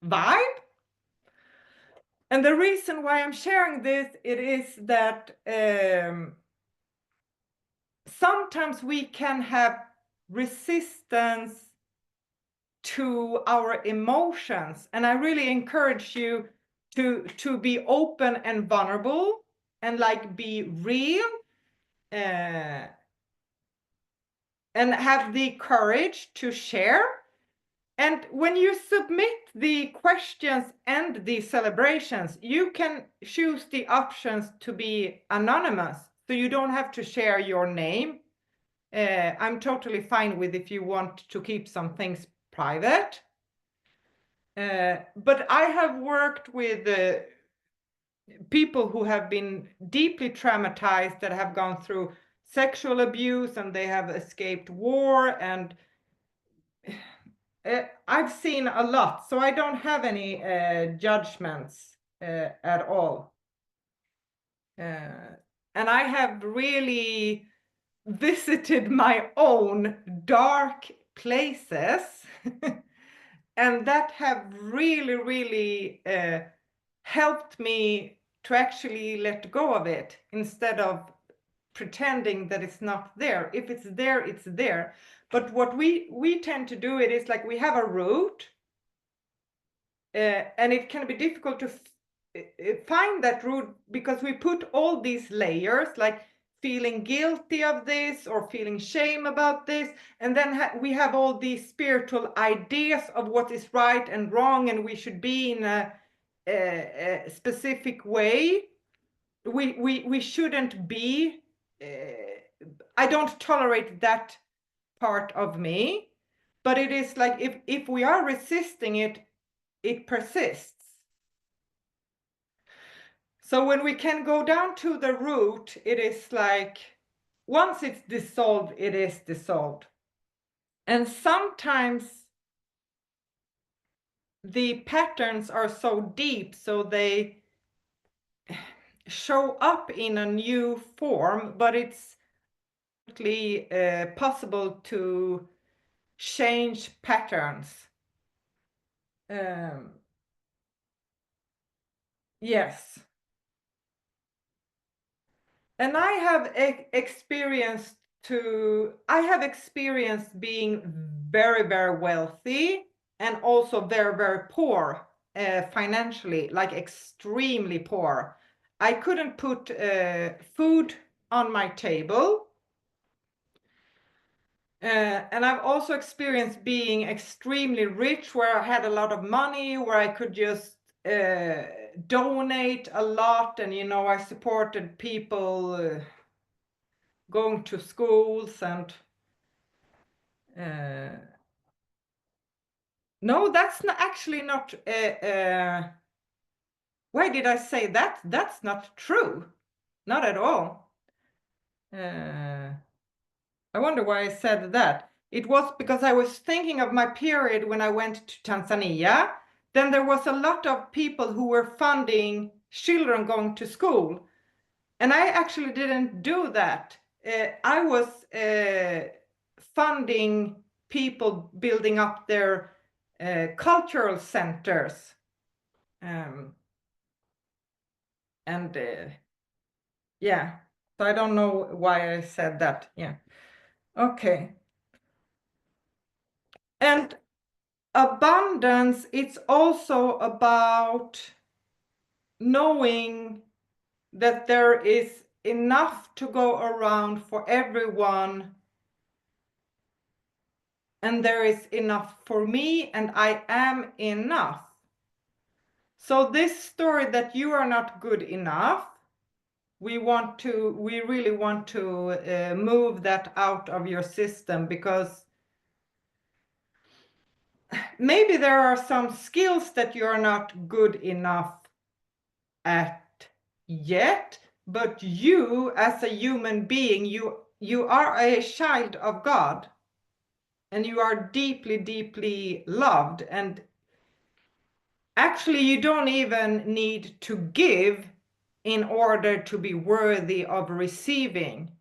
vibe. And the reason why I'm sharing this, it is that sometimes we can have resistance to our emotions, and I really encourage you to be open and vulnerable and like be real and have the courage to share. And when you submit the questions and the celebrations, you can choose the options to be anonymous, so you don't have to share your name. I'm totally fine with if you want to keep some things private. But I have worked with people who have been deeply traumatized, that have gone through sexual abuse, and they have escaped war, and I've seen a lot, so I don't have any judgments at all. And I have really visited my own dark places and that have really, really helped me to actually let go of it, instead of pretending that it's not there. If it's there, it's there. But what we tend to do, it is like we have a route, and it can be difficult find that root, because we put all these layers, like feeling guilty of this or feeling shame about this, and then we have all these spiritual ideas of what is right and wrong, and we should be in a specific way. We shouldn't be. I don't tolerate that part of me, but it is like if we are resisting it, it persists. So when we can go down to the root, it is like once it's dissolved, it is dissolved. And sometimes the patterns are so deep, so they show up in a new form, but it's possible to change patterns. Yes. And I have experienced being very, very wealthy and also very, very poor financially, like extremely poor. I couldn't put food on my table. And I've also experienced being extremely rich, where I had a lot of money, where I could just donate a lot, and I supported people going to schools and no, that's not actually not why did I say that? That's not true. Not at all. I wonder why I said that. It was because I was thinking of my period when I went to Tanzania. Then there was a lot of people who were funding children going to school. And I actually didn't do that. I was funding people building up their cultural centers. And yeah, so I don't know why I said that. Yeah. Okay. And abundance, it's also about knowing that there is enough to go around for everyone, and there is enough for me, and I am enough. So this story that you are not good enough, we really want to move that out of your system, because maybe there are some skills that you're not good enough at yet, but you as a human being, you are a child of God, and you are deeply, deeply loved. And actually, you don't even need to give in order to be worthy of receiving.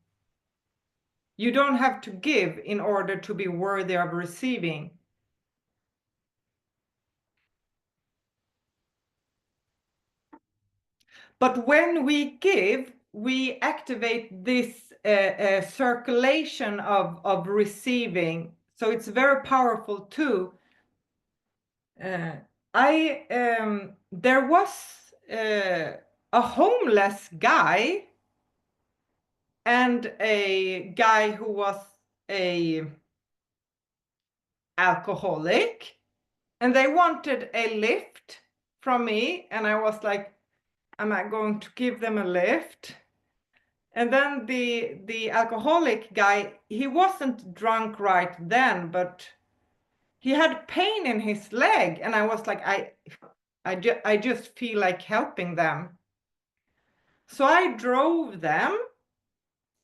You don't have to give in order to be worthy of receiving. But when we give, we activate this circulation of receiving. So it's very powerful too. There was a homeless guy and a guy who was a alcoholic, and they wanted a lift from me, and I was like, am I going to give them a lift? And then the alcoholic guy, he wasn't drunk right then, but he had pain in his leg, and I was like, I just feel like helping them. So I drove them,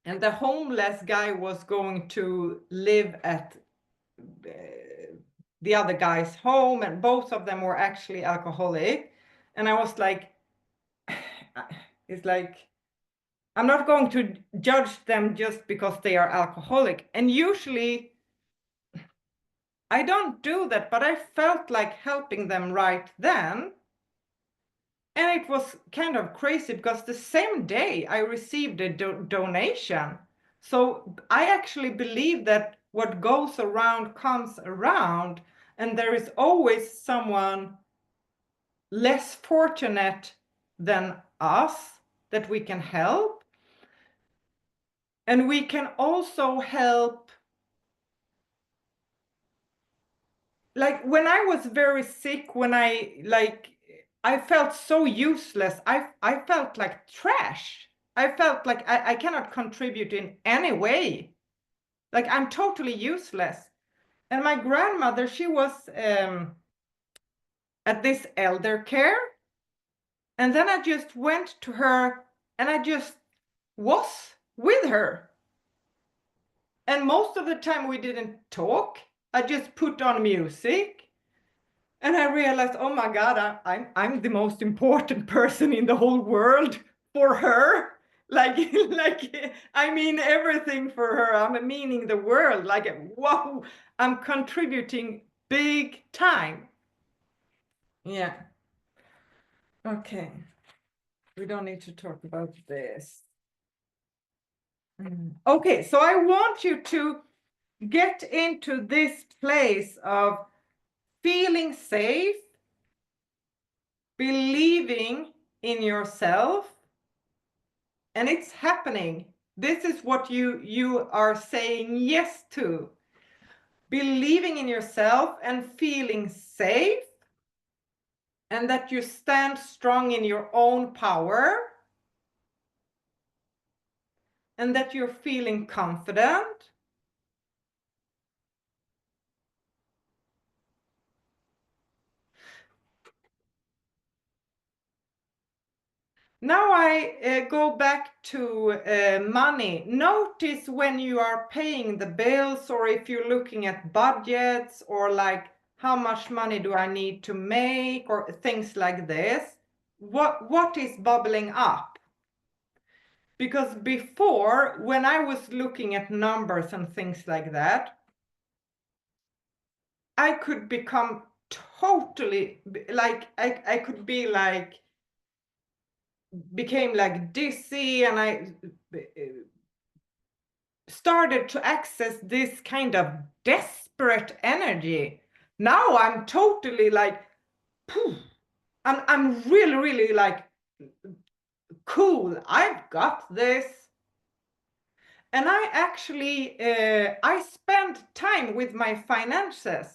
and the homeless guy was going to live at the other guy's home, and both of them were actually alcoholic. And I was like, it's like, I'm not going to judge them just because they are alcoholic. And usually I don't do that, but I felt like helping them right then. And it was kind of crazy because the same day I received a donation. So I actually believe that what goes around comes around, and there is always someone less fortunate than us that we can help. And we can also help. Like when I was very sick, when I felt so useless. I felt like trash. I felt like I cannot contribute in any way. Like I'm totally useless. And my grandmother, she was at this elder care. And then I just went to her and I just was with her. And most of the time we didn't talk. I just put on music. And I realized, oh my God, I'm the most important person in the whole world for her. Like I mean everything for her. I'm meaning the world. Like, whoa, I'm contributing big time. Yeah. Okay. We don't need to talk about this. Okay, so I want you to get into this place of feeling safe, believing in yourself, and it's happening. This is what you are saying yes to. Believing in yourself and feeling safe, and that you stand strong in your own power, and that you're feeling confident. Now I go back to money. Notice when you are paying the bills, or if you're looking at budgets, or like how much money do I need to make, or things like this. What is bubbling up? Because before, when I was looking at numbers and things like that, I could become totally like I could be like became like dizzy, and I started to access this kind of desperate energy. Now I'm totally like, poof, I'm really like, cool, I've got this. And I actually, I spend time with my finances.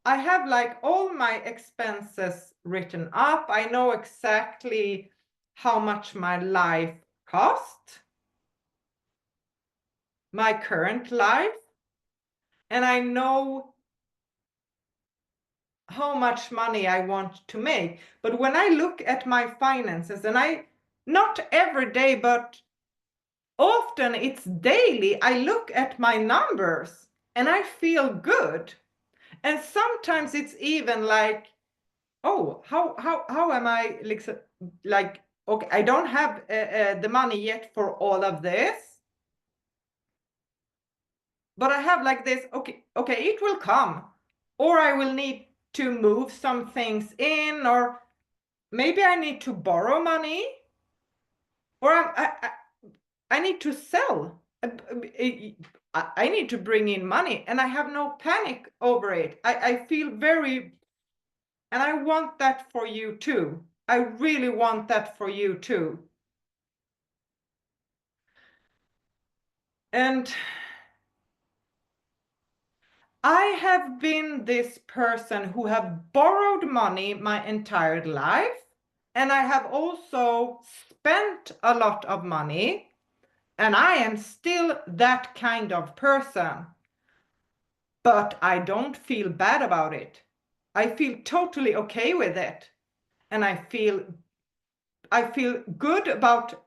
I have like all my expenses written up. I know exactly how much my life cost, my current life, and I know how much money I want to make. But when I look at my finances, and I, not every day, but often it's daily, I look at my numbers and I feel good. And sometimes it's even like, oh, how am I like, okay, I don't have the money yet for all of this, but I have like this, okay, it will come, or I will need to move some things in, or maybe I need to borrow money, or I need to sell. I need to bring in money, and I have no panic over it. I feel very, and I want that for you too. I really want that for you too. And I have been this person who have borrowed money my entire life, and I have also spent a lot of money, and I am still that kind of person. But I don't feel bad about it. I feel totally okay with it. And I feel good about,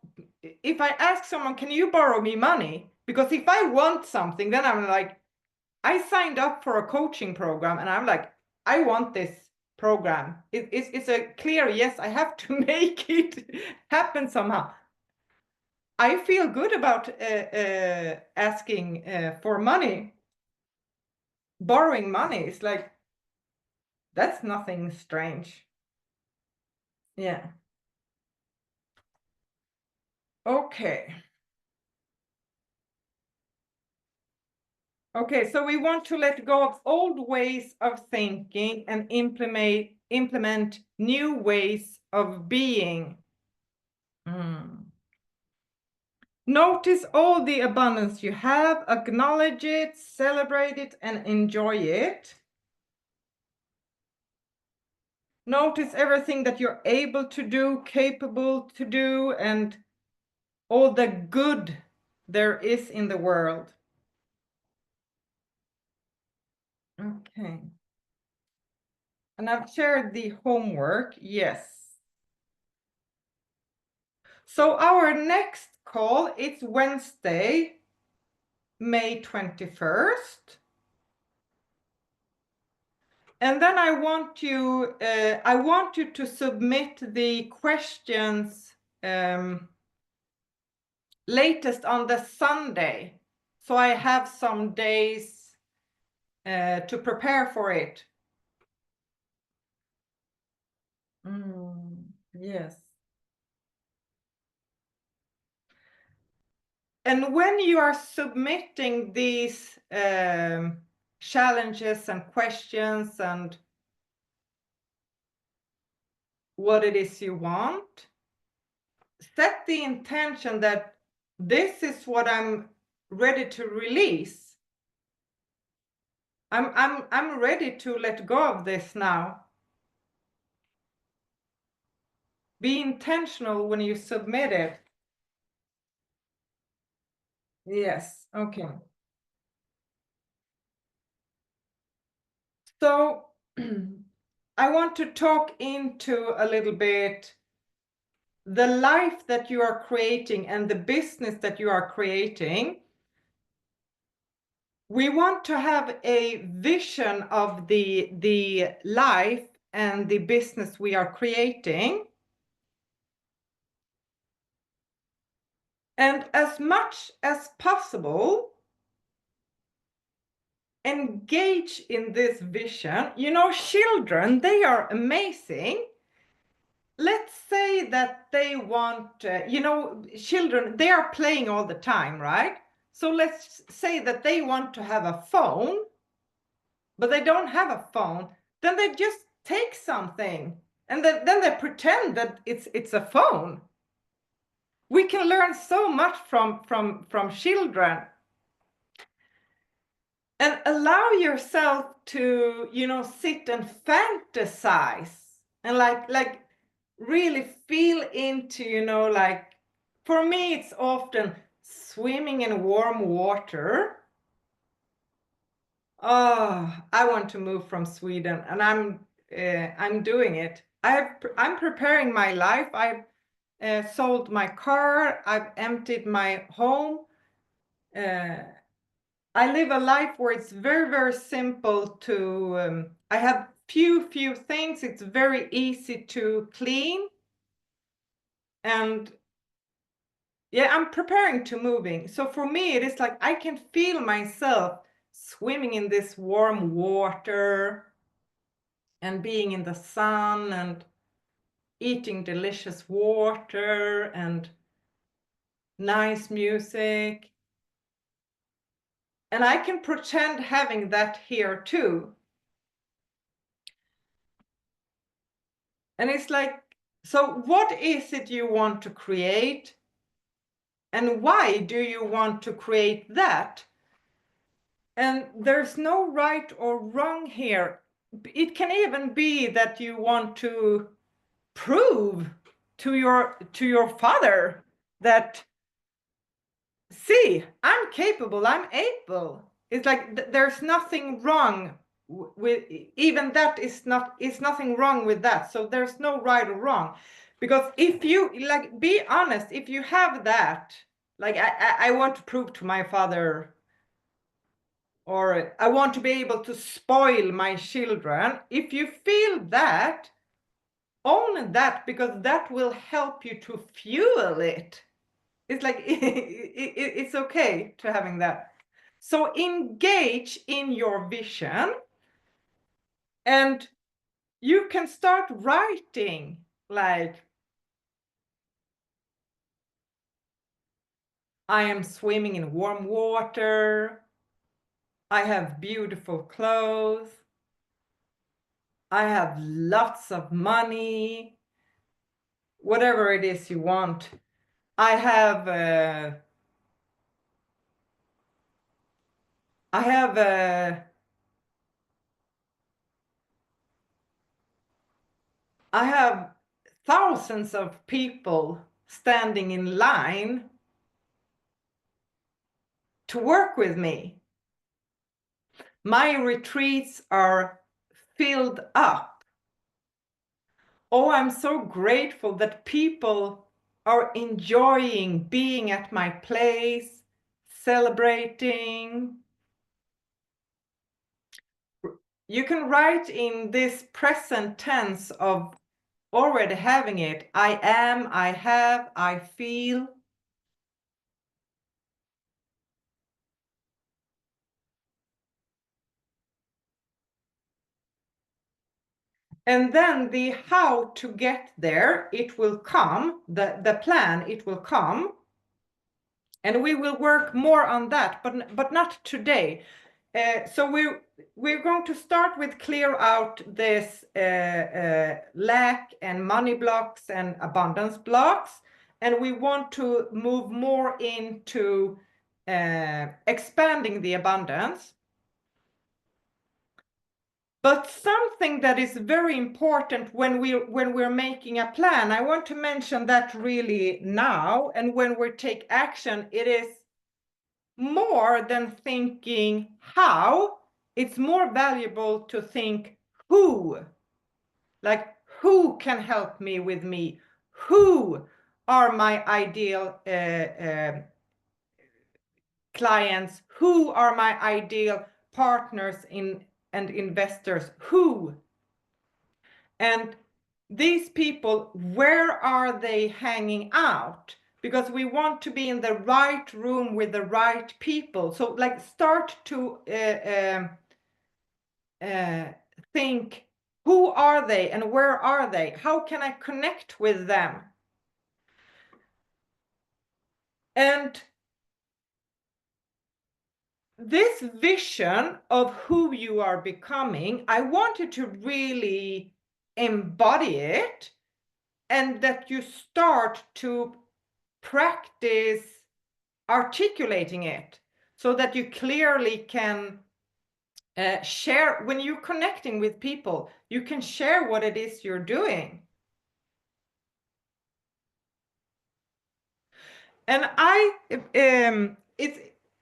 if I ask someone, can you borrow me money? Because if I want something, then I'm like, I signed up for a coaching program, and I'm like, I want this program. It's a clear yes, I have to make it happen somehow. I feel good about asking for money. Borrowing money is like, that's nothing strange. Yeah. Okay. Okay, so we want to let go of old ways of thinking and implement new ways of being. Notice all the abundance you have, acknowledge it, celebrate it, and enjoy it. Notice everything that you're able to do, capable to do, and all the good there is in the world. Okay. And I've shared the homework, yes. So our next call, it's Wednesday, May 21st. And then I want you to submit the questions latest on the Sunday. So I have some days to prepare for it. Yes. And when you are submitting these challenges and questions and what it is you want, set the intention that this is what I'm ready to release. I'm ready to let go of this now. Be intentional when you submit it. Yes, okay. So I want to talk into a little bit the life that you are creating and the business that you are creating. We want to have a vision of the life and the business we are creating. And as much as possible, engage in this vision. You know, children, they are amazing. Let's say that they want, children, they are playing all the time, right? So let's say that they want to have a phone, but they don't have a phone. Then they just take something and then they pretend that it's a phone. We can learn so much from children. And allow yourself to, sit and fantasize and like really feel into, like for me, it's often swimming in warm water. Oh, I want to move from Sweden, and I'm doing it. I'm preparing my life. I've sold my car. I've emptied my home. I live a life where it's very, very simple to, I have few things. It's very easy to clean. And yeah, I'm preparing to moving. So for me, it is like I can feel myself swimming in this warm water and being in the sun and eating delicious water and nice music. And I can pretend having that here too. And it's like, so what is it you want to create? And why do you want to create that? And there's no right or wrong here. It can even be that you want to prove to your father that, see, I'm capable, I'm able. It's like there's nothing wrong with even that is nothing wrong with that. So there's no right or wrong, because if you like, be honest, if you have that, like I want to prove to my father, or I want to be able to spoil my children. If you feel that, own that, because that will help you to fuel it. It's like it's okay to having that. So engage in your vision, and you can start writing like, I am swimming in warm water. I have beautiful clothes. I have lots of money. whatever it is you want. I have thousands of people standing in line to work with me. My retreats are filled up. Oh, I'm so grateful that people are enjoying being at my place, celebrating. You can write in this present tense of already having it. I am, I have, I feel. And then the how to get there, it will come, the plan, it will come. And we will work more on that, but not today. So we're going to start with clear out this lack and money blocks and abundance blocks. And we want to move more into expanding the abundance. But something that is very important when we're making a plan, I want to mention that really now, and when we take action, it is more than thinking how, it's more valuable to think who. Like, who can help me with me? Who are my ideal clients? Who are my ideal partners and investors? Who? And these people, where are they hanging out? Because we want to be in the right room with the right people. So like start to think, who are they and where are they? How can I connect with them? And this vision of who you are becoming, I wanted to really embody it, and that you start to practice articulating it so that you clearly can share. When you're connecting with people, you can share what it is you're doing. And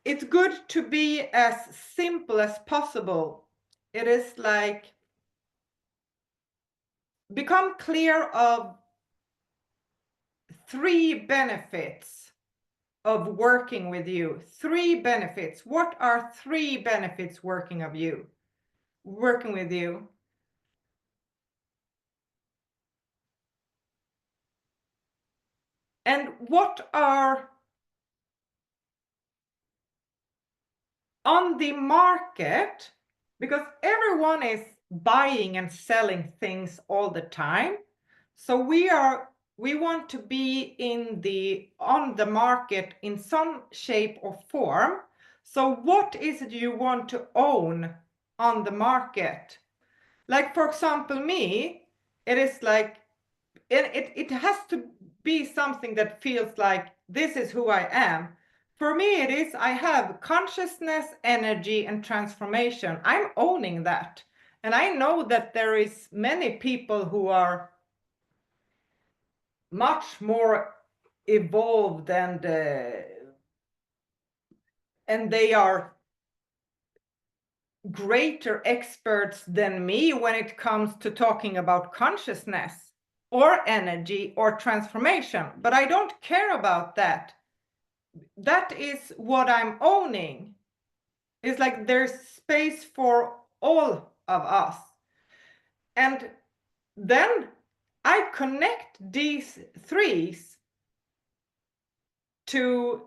it's good to be as simple as possible. It is like, become clear of 3 benefits of working with you. 3 benefits. What are 3 benefits working with you? And what are on the market, because everyone is buying and selling things all the time. So we want to be on the market in some shape or form. So what is it you want to own on the market? Like, for example, me, it is like, it has to be something that feels like this is who I am. For me, it is, I have consciousness, energy, and transformation. I'm owning that. And I know that there is many people who are much more evolved and they are greater experts than me when it comes to talking about consciousness or energy or transformation. But I don't care about that. That is what I'm owning. It's like there's space for all of us. And then I connect these 3s to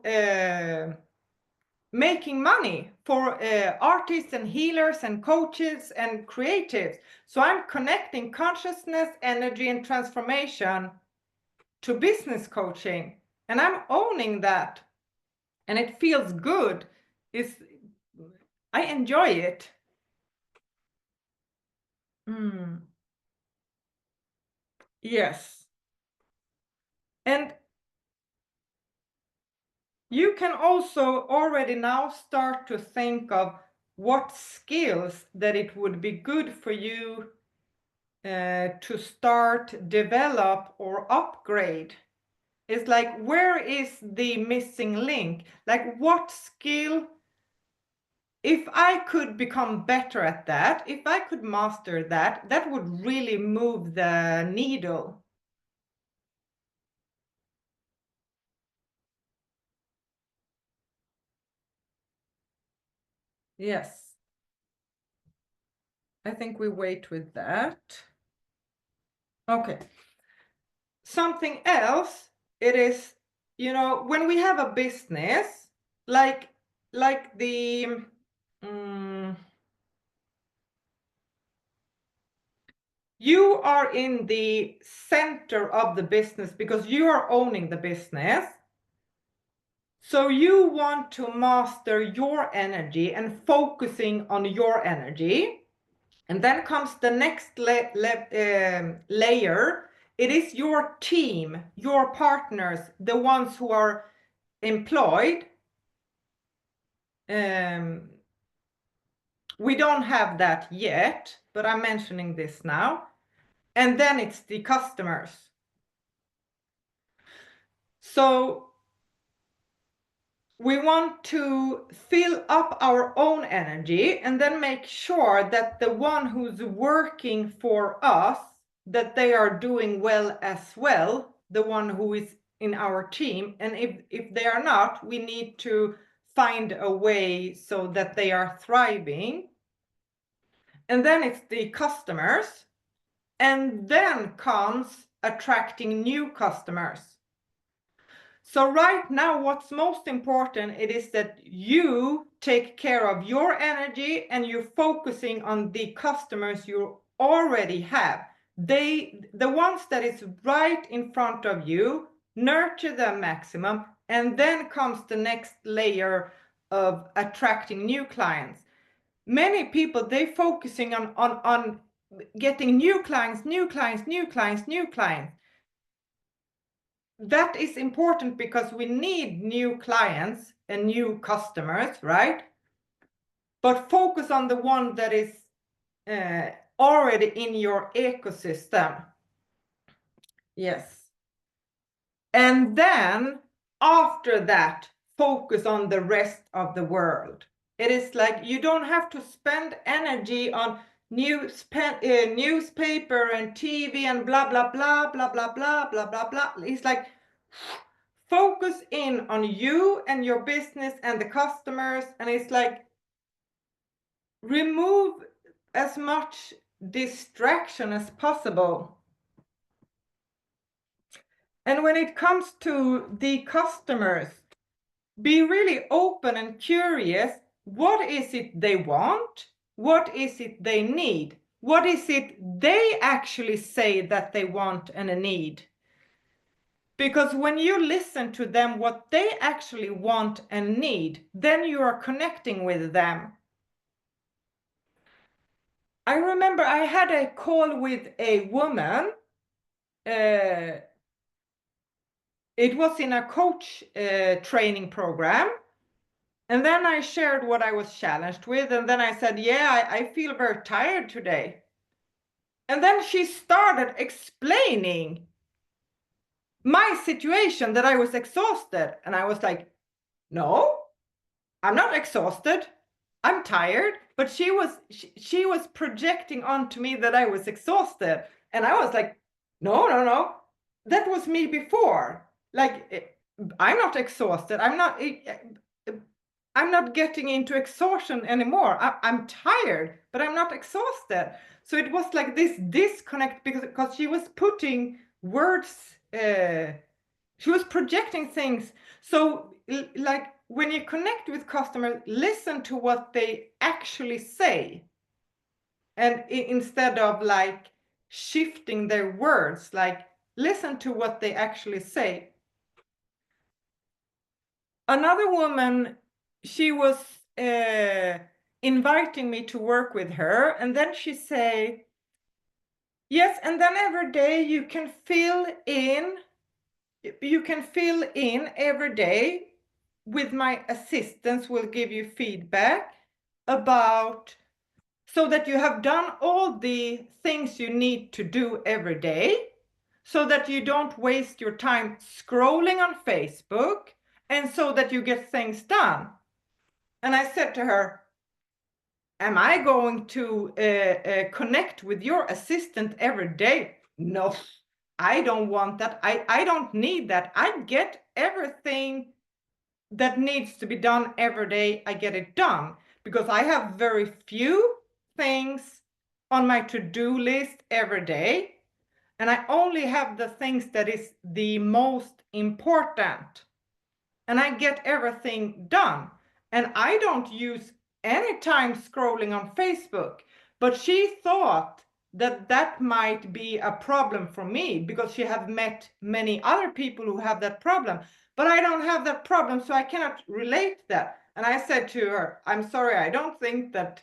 making money for artists and healers and coaches and creatives. So I'm connecting consciousness, energy, and transformation to business coaching. And I'm owning that. And it feels good. I enjoy it. Yes. And you can also already now start to think of what skills that it would be good for you to start, develop, or upgrade. It's like, where is the missing link? Like, what skill, if I could become better at that, if I could master that, that would really move the needle. Yes. I think we wait with that. Okay. Something else, it is, you know, when we have a business, like the, you are in the center of the business because you are owning the business. So you want to master your energy and focusing on your energy. And then comes the next layer. It is your team, your partners, the ones who are employed. We don't have that yet, but I'm mentioning this now. And then it's the customers. So we want to fill up our own energy and then make sure that the one who's working for us, that they are doing well as well, the one who is in our team. And if they are not, we need to find a way so that they are thriving. And then it's the customers. And then comes attracting new customers. So right now, what's most important, it is that you take care of your energy and you're focusing on the customers you already have. The ones that is right in front of you, nurture them maximum, and then comes the next layer of attracting new clients. Many people, they focusing on getting new clients. That is important because we need new clients and new customers, right? But focus on the one that is already in your ecosystem. Yes. And then after that, focus on the rest of the world. It is like you don't have to spend energy on newspaper and TV and blah, blah, blah, blah, blah, blah, blah, blah, blah. It's like focus in on you and your business and the customers. And it's like remove as much distraction as possible. And when it comes to the customers, be really open and curious. What is it they want? What is it they need? What is it they actually say that they want and need? Because when you listen to them, what they actually want and need, then you are connecting with them. I remember I had a call with a woman. It was in a coach training program. And then I shared what I was challenged with. And then I said, yeah, I feel very tired today. And then she started explaining my situation, that I was exhausted. And I was like, no, I'm not exhausted. I'm tired. But she was projecting onto me that I was exhausted. And I was like, no. That was me before. Like, I'm not exhausted. I'm not getting into exhaustion anymore. I'm tired, but I'm not exhausted. So it was like this disconnect because she was putting words, she was projecting things. So like when you connect with customers, listen to what they actually say. And instead of like shifting their words, like listen to what they actually say. Another woman, she was inviting me to work with her, and then she say, yes, and then every day you can fill in you can fill in every day with my assistants will give you feedback about, so that you have done all the things you need to do every day, so that you don't waste your time scrolling on Facebook, and so that you get things done. And I said to her, am I going to connect with your assistant every day? No, I don't want that. I don't need that. I get everything that needs to be done every day. I get it done because I have very few things on my to-do list every day. And I only have the things that is the most important. And I get everything done. And I don't use any time scrolling on Facebook. But she thought that that might be a problem for me because she have met many other people who have that problem. But I don't have that problem, so I cannot relate that. And I said to her, I'm sorry, I don't think that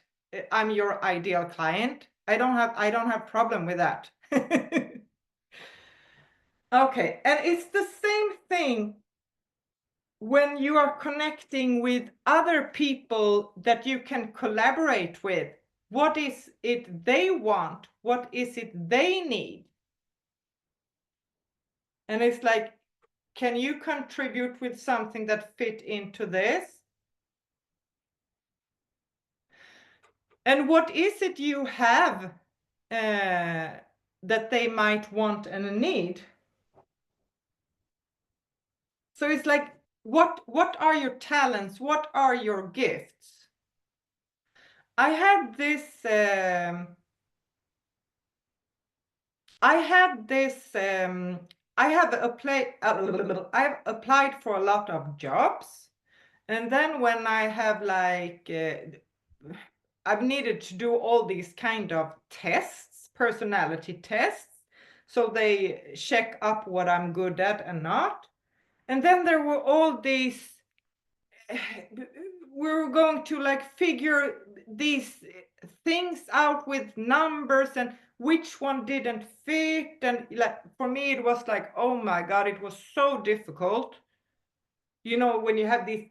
I'm your ideal client. I don't have problem with that. Okay, and it's the same thing when you are connecting with other people that you can collaborate with. What is it they want? What is it they need? And it's like, can you contribute with something that fit into this? And what is it you have that they might want and need? So it's like, what are your talents? What are your gifts? I had this I've applied for a lot of jobs, and then when I have I've needed to do all these kind of tests, personality tests, so they check up what I'm good at and not. And then there were all these, we were going to like figure these things out with numbers and which one didn't fit. And like for me, it was like, oh my God, it was so difficult. You know, when you have these,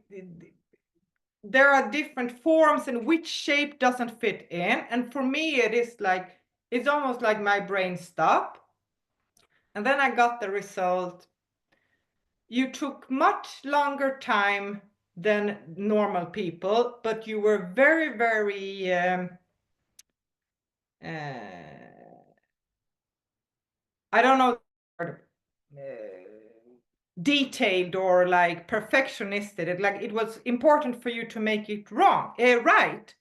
there are different forms and which shape doesn't fit in. And for me, it is like, it's almost like my brain stopped. And then I got the result. You took much longer time than normal people, but you were very, very I don't know, detailed or like perfectionistic. Like it was important for you to make it right.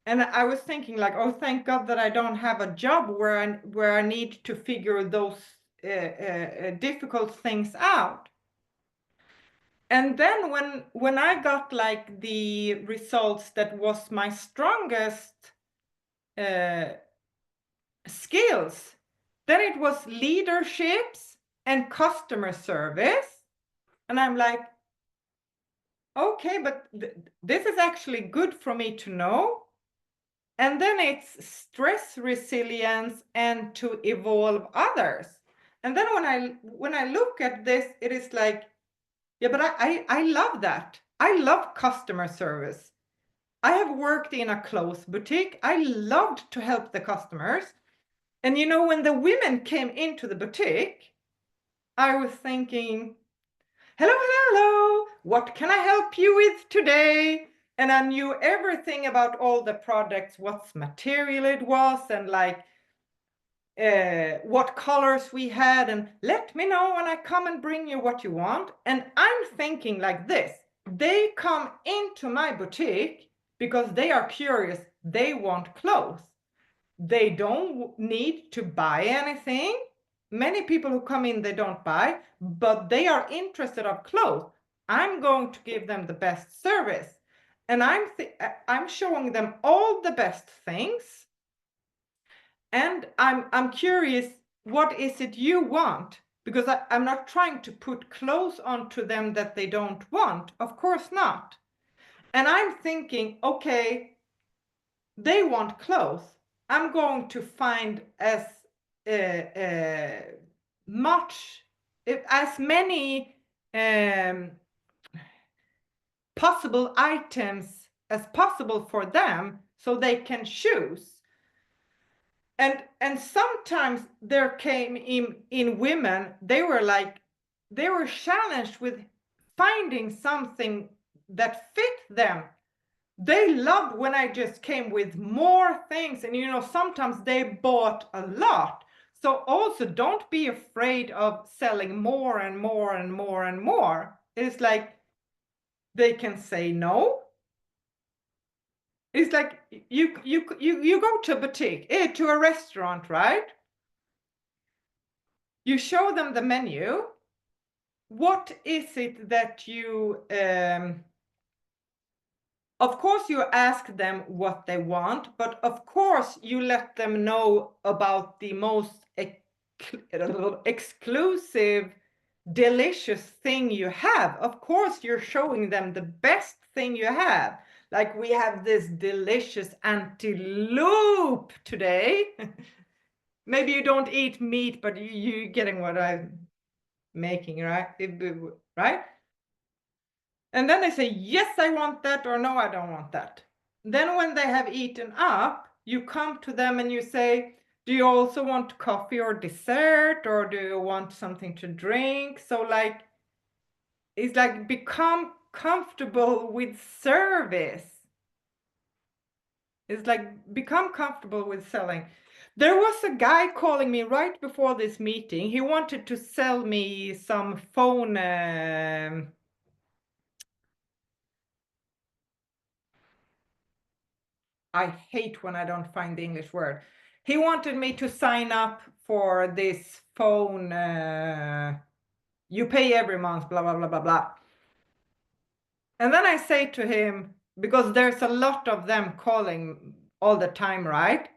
And I was thinking like, oh, thank God that I don't have a job where I need to figure those difficult things out. And then when I got like the results that was my strongest skills, then it was leaderships and customer service. And I'm like, okay, but this is actually good for me to know. And then it's stress resilience and to evolve others. And then when I look at this, it is like, yeah, but I love that. I love customer service. I have worked in a clothes boutique. I loved to help the customers. And you know, when the women came into the boutique, I was thinking, hello, hello, hello, what can I help you with today? And I knew everything about all the products, what material it was, and like what colors we had, and let me know when I come and bring you what you want. And I'm thinking like this, they come into my boutique because they are curious, they want clothes. They don't need to buy anything. Many people who come in, they don't buy, but they are interested of clothes. I'm going to give them the best service. And I'm showing them all the best things. And I'm curious, what is it you want? Because I'm not trying to put clothes onto them that they don't want. Of course not. And I'm thinking, okay, they want clothes. I'm going to find as much as many possible items as possible for them so they can choose. And sometimes there came in women, they were challenged with finding something that fit them. They loved when I just came with more things, and sometimes they bought a lot. So also don't be afraid of selling more and more and more and more. It's like they can say no. It's like you go to a boutique, to a restaurant, right? You show them the menu. What is it that you of course you ask them what they want, but of course you let them know about the most exclusive, delicious thing you have. Of course you're showing them the best thing you have. Like, we have this delicious antelope today. Maybe you don't eat meat, but you're getting what I'm making, right? Right? And then they say, yes, I want that, or no, I don't want that. Then when they have eaten up, you come to them and you say, do you also want coffee or dessert, or do you want something to drink? So like, it's like, become comfortable with service. It's like, become comfortable with selling. There was a guy calling me right before this meeting. He wanted to sell me some phone. I hate when I don't find the English word. He wanted me to sign up for this phone. You pay every month, blah, blah, blah, blah, blah. And then I say to him, because there's a lot of them calling all the time, right?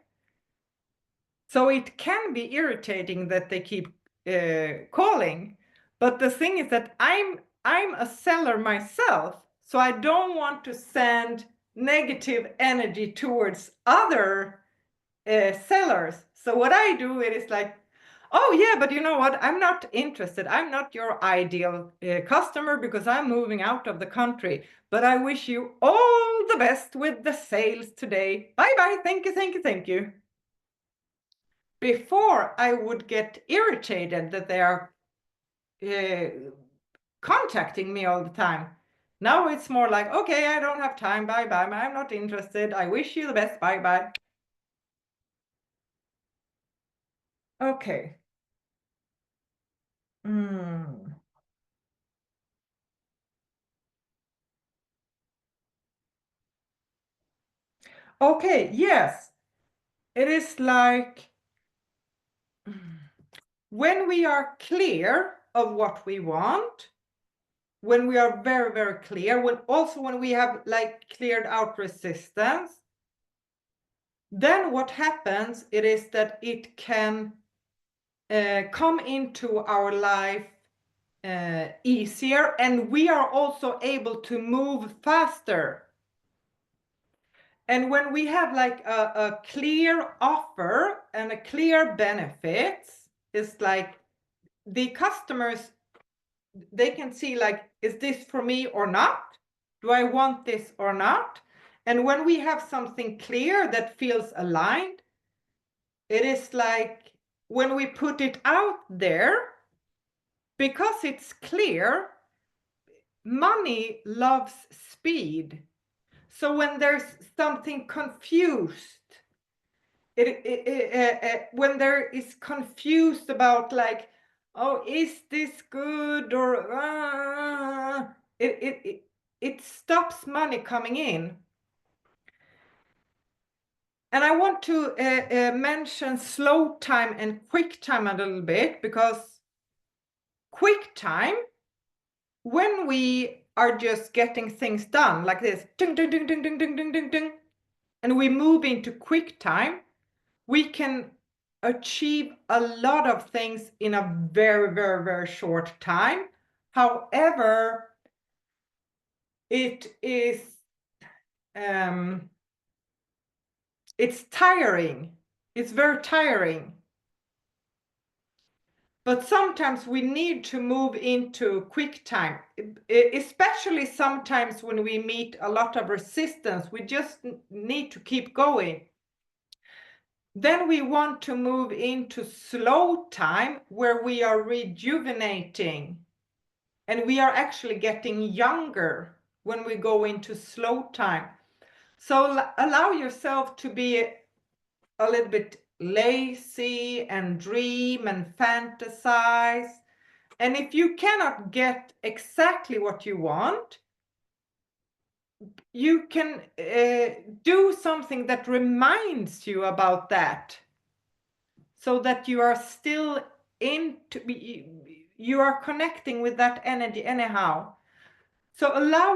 So it can be irritating that they keep calling. But the thing is that I'm a seller myself, so I don't want to send negative energy towards other sellers. So what I do, it is like, oh yeah, but you know what? I'm not interested. I'm not your ideal customer because I'm moving out of the country. But I wish you all the best with the sales today. Bye bye. Thank you, thank you, thank you. Before, I would get irritated that they are contacting me all the time. Now it's more like, okay, I don't have time. Bye bye. I'm not interested. I wish you the best. Bye bye. Okay. Okay, yes. It is like, when we are clear of what we want, when we are very, very clear, when we have like cleared out resistance, then what happens, it is that it can come into our life easier, and we are also able to move faster. And when we have like a clear offer and a clear benefits, it's like the customers, they can see like, is this for me or not? Do I want this or not? And when we have something clear that feels aligned, it is like, when we put it out there, because it's clear, money loves speed. So when there's something confused, when there is confused about like, oh, is this good, or it stops money coming in. And I want to mention slow time and quick time a little bit, because quick time, when we are just getting things done like this, ding, ding, ding, ding, ding, ding, ding, ding, ding, and we move into quick time, we can achieve a lot of things in a very, very, very short time. However, it is it's tiring. It's very tiring. But sometimes we need to move into quick time, especially sometimes when we meet a lot of resistance. We just need to keep going. Then we want to move into slow time where we are rejuvenating and we are actually getting younger when we go into slow time. So allow yourself to be a little bit lazy and dream and fantasize. And if you cannot get exactly what you want, you can do something that reminds you about that, so that you are still you are connecting with that energy anyhow. So allow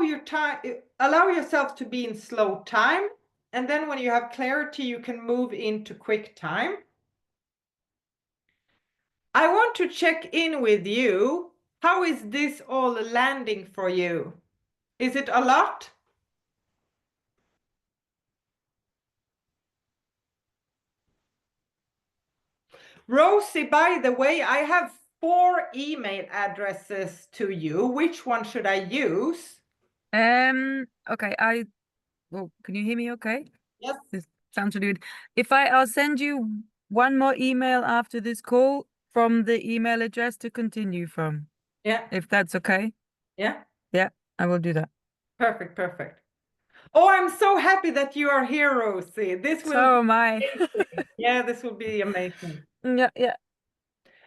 yourself to be in slow time, and then when you have clarity, you can move into quick time. I want to check in with you. How is this all landing for you? Is it a lot? Rosie, by the way, I have 4 email addresses to you. Which one should I use? Okay, well, can you hear me okay? Yes. This sounds really good. I'll send you one more email after this call from the email address to continue from, Yeah. if that's okay. Yeah. Yeah, I will do that. Perfect. Perfect. Oh, I'm so happy that you are here, Rosie. This will So be am I. amazing. Yeah, this will be amazing. Yeah, yeah.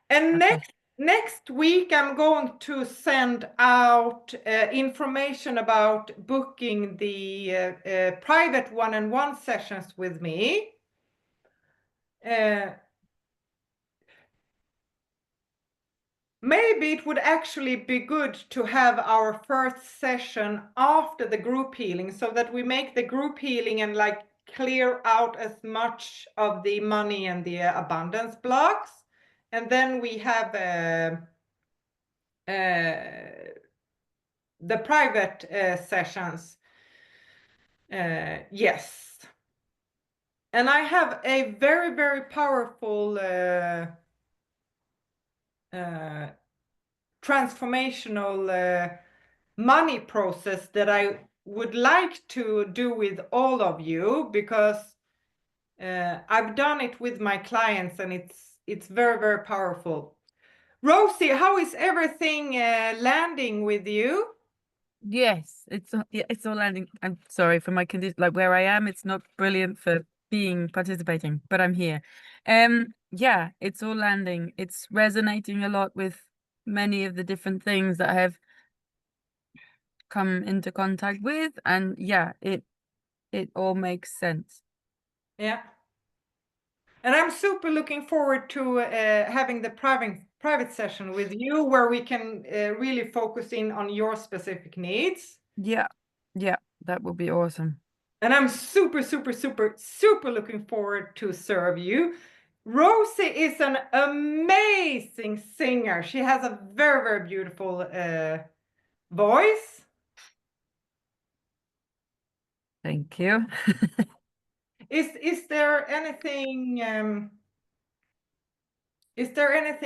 And Okay. next week, I'm going to send out information about booking the private one-on-one sessions with me. Maybe it would actually be good to have our first session after the group healing, so that we make the group healing and like clear out as much of the money and the abundance blocks. And then we have the private sessions. Yes. And I have a very, very powerful transformational money process that I would like to do with all of you, because I've done it with my clients and it's very, very powerful. Rosie, how is everything landing with you? Yes, it's all landing. I'm sorry for my condition, like where I am, it's not brilliant for participating, but I'm here. Yeah, it's all landing. It's resonating a lot with many of the different things that I have come into contact with, and yeah, it all makes sense. Yeah. And I'm super looking forward to having the private session with you, where we can really focus in on your specific needs. Yeah, yeah, that would be awesome. And I'm super, super, super, super looking forward to serve you. Rosie is an amazing singer. She has a very, very beautiful voice. Thank you. Is there anything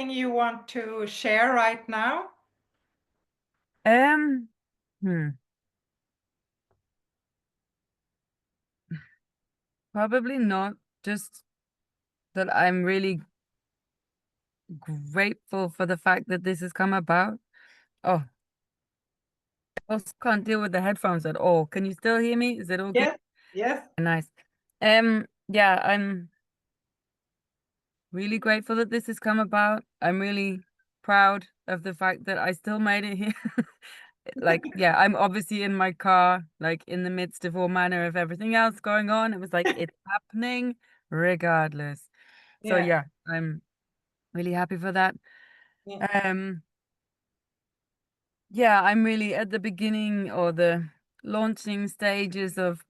you want to share right now? Um, Probably not. Just that I'm really grateful for the fact that this has come about. Oh, I also can't deal with the headphones at all. Can you still hear me? Is it all good? Yes, yes. Nice. Yeah, I'm really grateful that this has come about. I'm really proud of the fact that I still made it here. Like, yeah, I'm obviously in my car, like in the midst of all manner of everything else going on. It was like, it's happening regardless. So Yeah, yeah, I'm really happy for that. yeah, Yeah, I'm really at the beginning or the launching stages of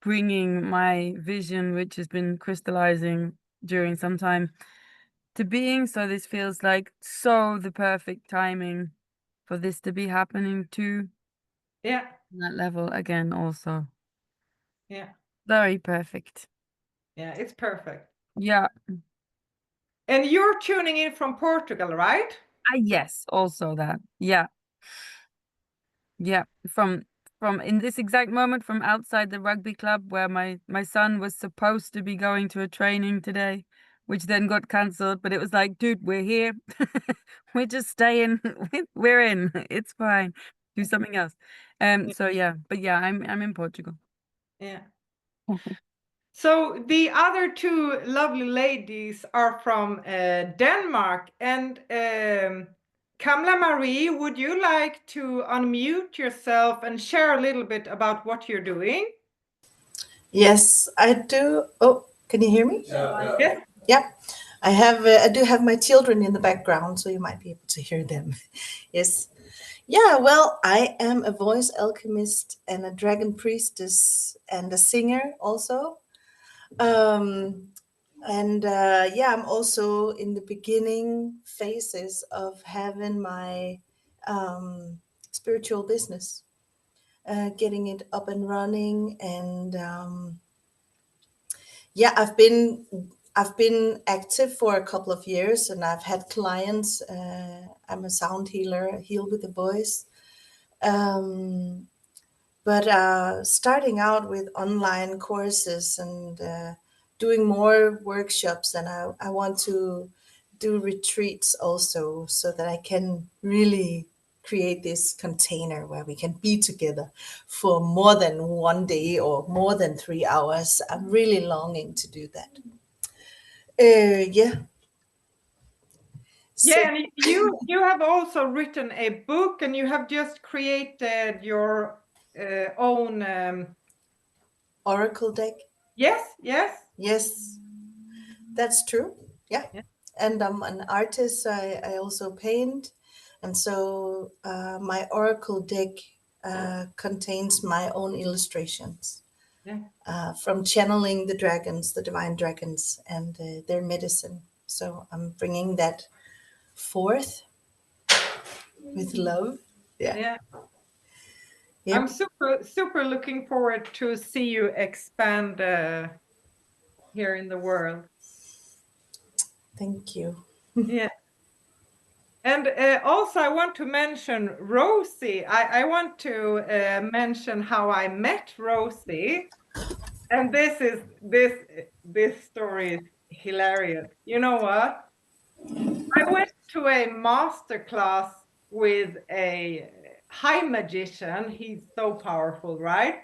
bringing my vision, which has been crystallizing during some time, to being. So this feels like so the perfect timing for this to be happening too. yeah, On that level again, also yeah, very perfect. yeah. It's perfect. Yeah. And you're tuning in from Portugal, right? Yes, also that. Yeah. Yeah. From in this exact moment from outside the rugby club where my son was supposed to be going to a training today, which then got cancelled, but it was like, dude, we're here. We're just staying. We're in. It's fine. Do something else. So yeah, but yeah, I'm in Portugal. Yeah. So the other two lovely ladies are from Denmark. And Kamla Marie, would you like to unmute yourself and share a little bit about what you're doing? Yes, I do. Oh, can you hear me? Yes. Yeah. I do have my children in the background, so you might be able to hear them. Yes. Yeah, well, I am a voice alchemist and a dragon priestess and a singer also. Um, yeah, I'm also in the beginning phases of having my spiritual business, getting it up and running. And yeah, I've been active for a couple of years, and I've had clients. I'm a sound healer, heal with the voice. Um, but starting out with online courses and doing more workshops, and I want to do retreats also, so that I can really create this container where we can be together for more than one day or more than 3 hours. I'm really longing to do that. Yeah. So Yeah, and you have also written a book, and you have just created your own Oracle deck. yes, yes. Yes, that's true. Yeah. Yeah. And I'm an artist. I also paint. And so my Oracle deck contains my own illustrations Yeah. from channeling the dragons, the divine dragons, and their medicine. So I'm bringing that forth with love. Yeah. Yeah. Yep. I'm super looking forward to see you expand here in the world. Thank you. Yeah. And also, I want to mention Rosie. I want to mention how I met Rosie. And this story is hilarious. You know what? I went to a master class with a high magician. He's so powerful, right?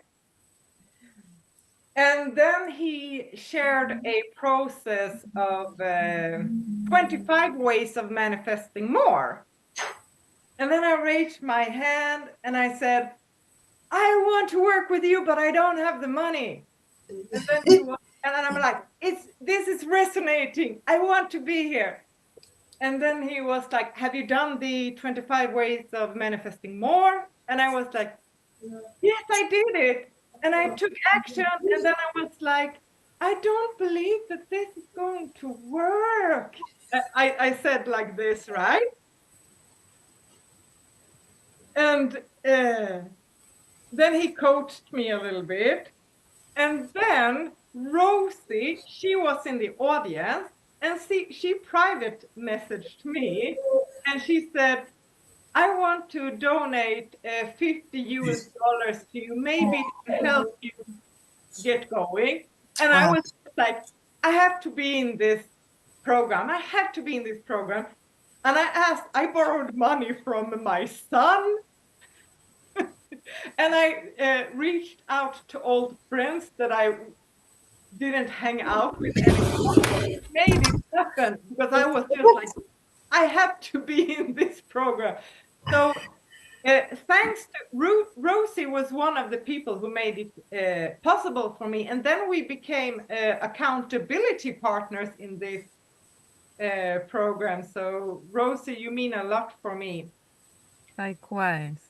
And then he shared a process of 25 ways of manifesting more. And then I raised my hand and I said, I want to work with you, but I don't have the money. And then and then I'm like, this is resonating. I want to be here. And then he was like, have you done the 25 ways of manifesting more? And I was like, yes, I did it. And I took action. And then I was like, I don't believe that this is going to work. I said like this, right? And then he coached me a little bit. And then Rosie, she was in the audience, and she private messaged me, and she said, I want to donate $50 to you, maybe to help you get going. And I Wow. was like, I have to be in this program. I have to be in this program. And I borrowed money from my son. And I reached out to old friends that I didn't hang out with anymore. Made it happen because I was just like, I have to be in this program. So thanks to Rosie was one of the people who made it possible for me. And then we became accountability partners in this program. So Rosie, you mean a lot for me. Likewise.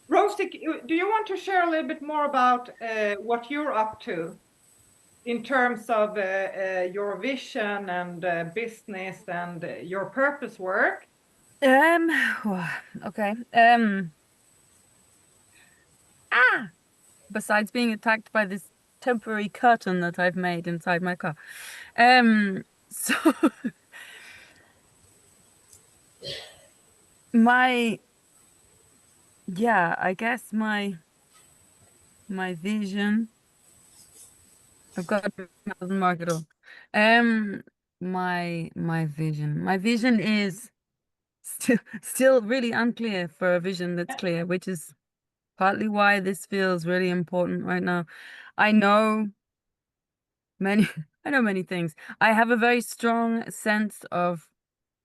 Rosie, do you want to share a little bit more about what you're up to in terms of your vision and business and your purpose work? Okay. Besides being attacked by this temporary curtain that I've made inside my car. So I guess my vision. I've got to mark it all. My vision. My vision is still really unclear for a vision that's clear, which is partly why this feels really important right now. I know many I know many things. I have a very strong sense of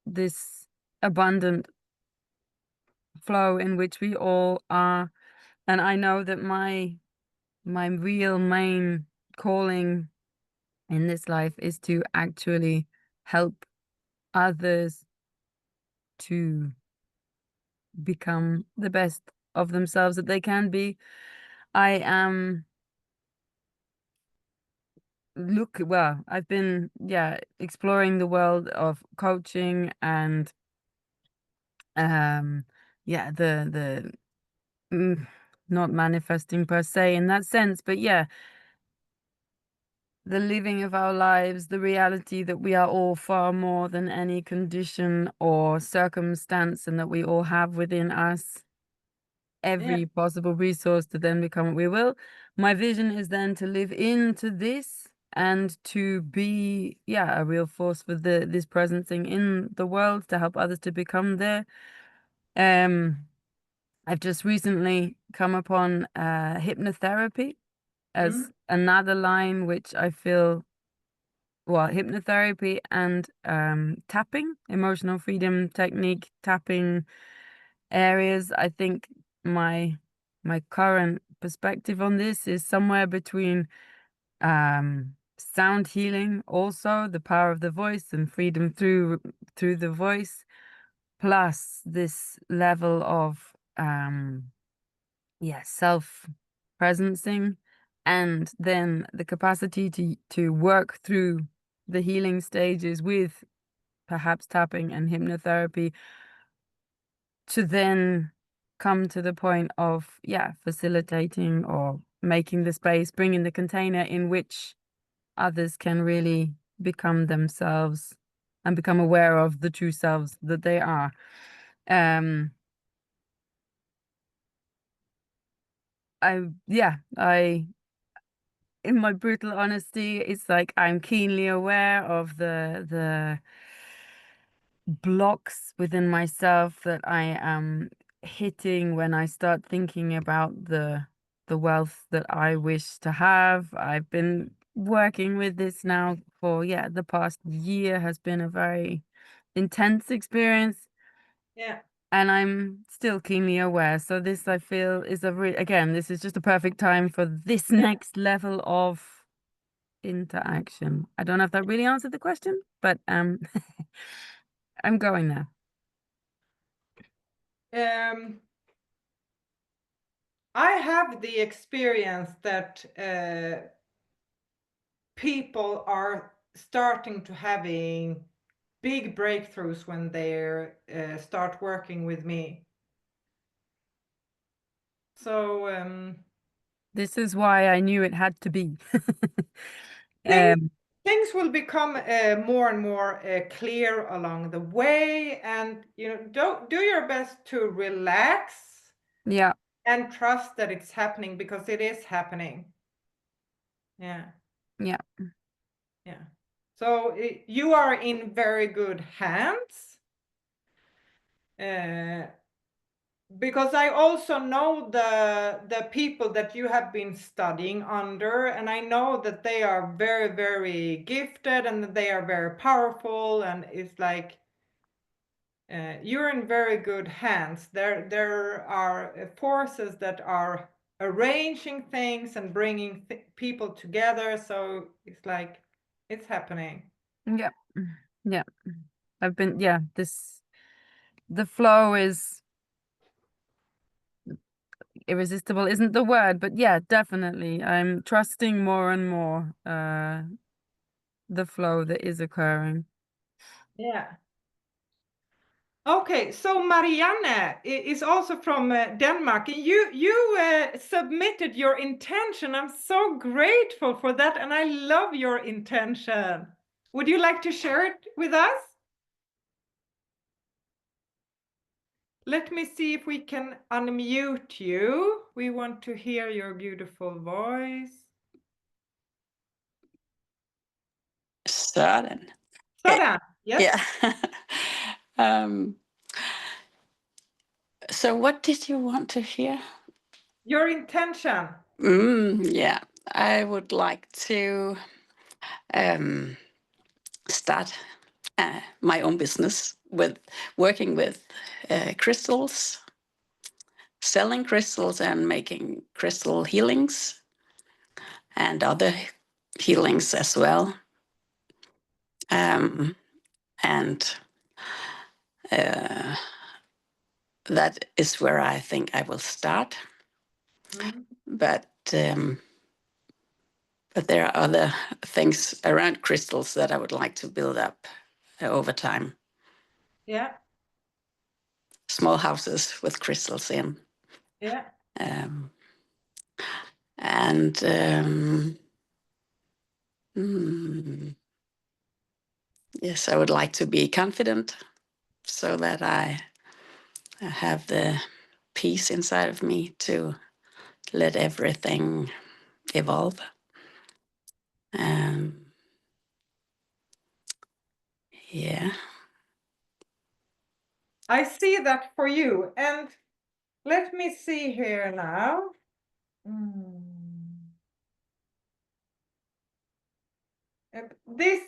this abundant flow in which we all are, and I know that my real main calling in this life is to actually help others to become the best of themselves that they can be. I am I've been exploring the world of coaching and the not manifesting per se in that sense, but the living of our lives, the reality that we are all far more than any condition or circumstance, and that we all have within us every possible resource to then become what we will. My vision is then to live into this and to be a real force for this present thing in the world, to help others to become there. I've just recently come upon hypnotherapy as another line which I feel, hypnotherapy and tapping, emotional freedom technique, tapping areas. I think my current perspective on this is somewhere between sound healing, also the power of the voice and freedom through the voice, plus this level of self presencing, and then the capacity to work through the healing stages with perhaps tapping and hypnotherapy, to then come to the point of facilitating or making the space, bringing the container in which others can really become themselves and become aware of the true selves that they are. I in my brutal honesty, it's like I'm keenly aware of the blocks within myself that I am hitting when I start thinking about the wealth that I wish to have. I've been working with this now for the past year has been a very intense experience. Yeah. And I'm still keenly aware. So this, I feel, is again, this is just a perfect time for this next level of interaction. I don't know if that really answered the question, but I'm going there. I have the experience that people are starting to having big breakthroughs when they start working with me. So this is why I knew it had to be. Things will become more and more clear along the way, and do your best to relax. Yeah. And trust that it's happening, because it is happening. Yeah. So you are in very good hands. Because I also know the people that you have been studying under, and I know that they are very, very gifted, and that they are very powerful, and it's like you're in very good hands. There are forces that are arranging things and bringing people together, so it's like it's happening. Yeah. I've been the flow is irresistible isn't the word, but definitely I'm trusting more and more the flow that is occurring. Okay, so Marianne is also from Denmark. You submitted your intention. I'm so grateful for that, and I love your intention. Would you like to share it with us? Let me see if we can unmute you. We want to hear your beautiful voice. Sådan. Sådan, yes. Yeah. So what did you want to hear? Your intention. Yeah, I would like to start my own business with working with crystals, selling crystals and making crystal healings and other healings as well. And that is where I think I will start. But there are other things around crystals that I would like to build up over time. Yeah, Small houses with crystals in. yeah. Yes, I would like to be confident so that I have the peace inside of me to let everything evolve. Yeah. I see that for you. And let me see here now. This,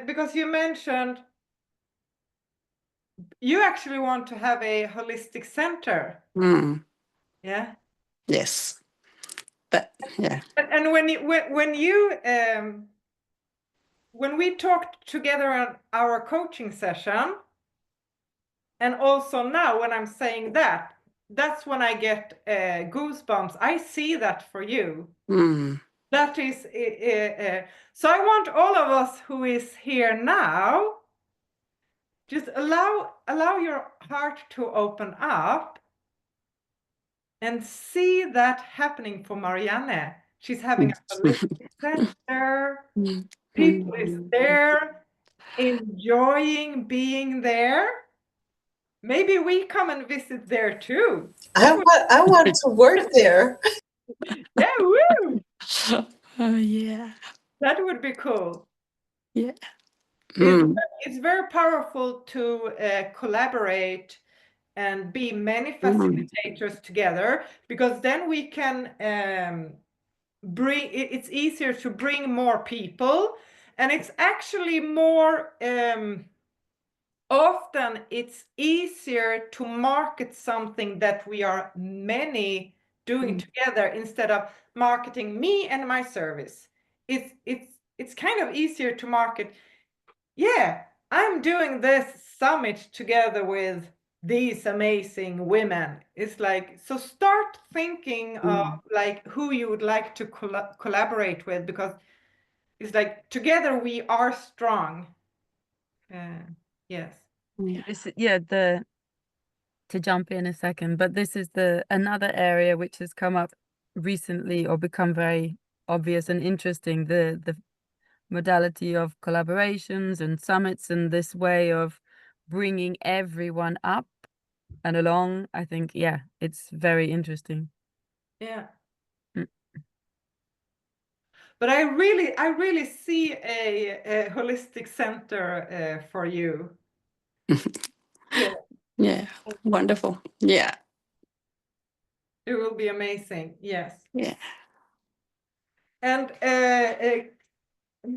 because you mentioned you actually want to have a holistic center. Yeah. Yes. But yeah. And when we talked together on our coaching session, and also now when I'm saying that, that's when I get goosebumps. I see that for you. That is, so I want all of us who is here now, just allow your heart to open up and see that happening for Marianne. She's having a holistic center. People is there, enjoying being there. Maybe we come and visit there too. I want to work there. Yeah, woo! Yeah. That would be cool. Yeah. It's very powerful to collaborate and be many facilitators together, because then we can it's easier to bring more people, and it's actually more often it's easier to market something that we are many doing together instead of marketing me and my service. It's kind of easier to market, yeah, I'm doing this summit together with these amazing women. It's like, so start thinking of like who you would like to collaborate with, because it's like together we are strong. Yes. To jump in a second, but this is another area which has come up recently or become very obvious and interesting, the modality of collaborations and summits, and this way of bringing everyone up and along. I think, yeah, it's very interesting. Yeah. But I really see a holistic center for you. Yeah. Yeah. Wonderful. Yeah. It will be amazing. Yes. Yeah. And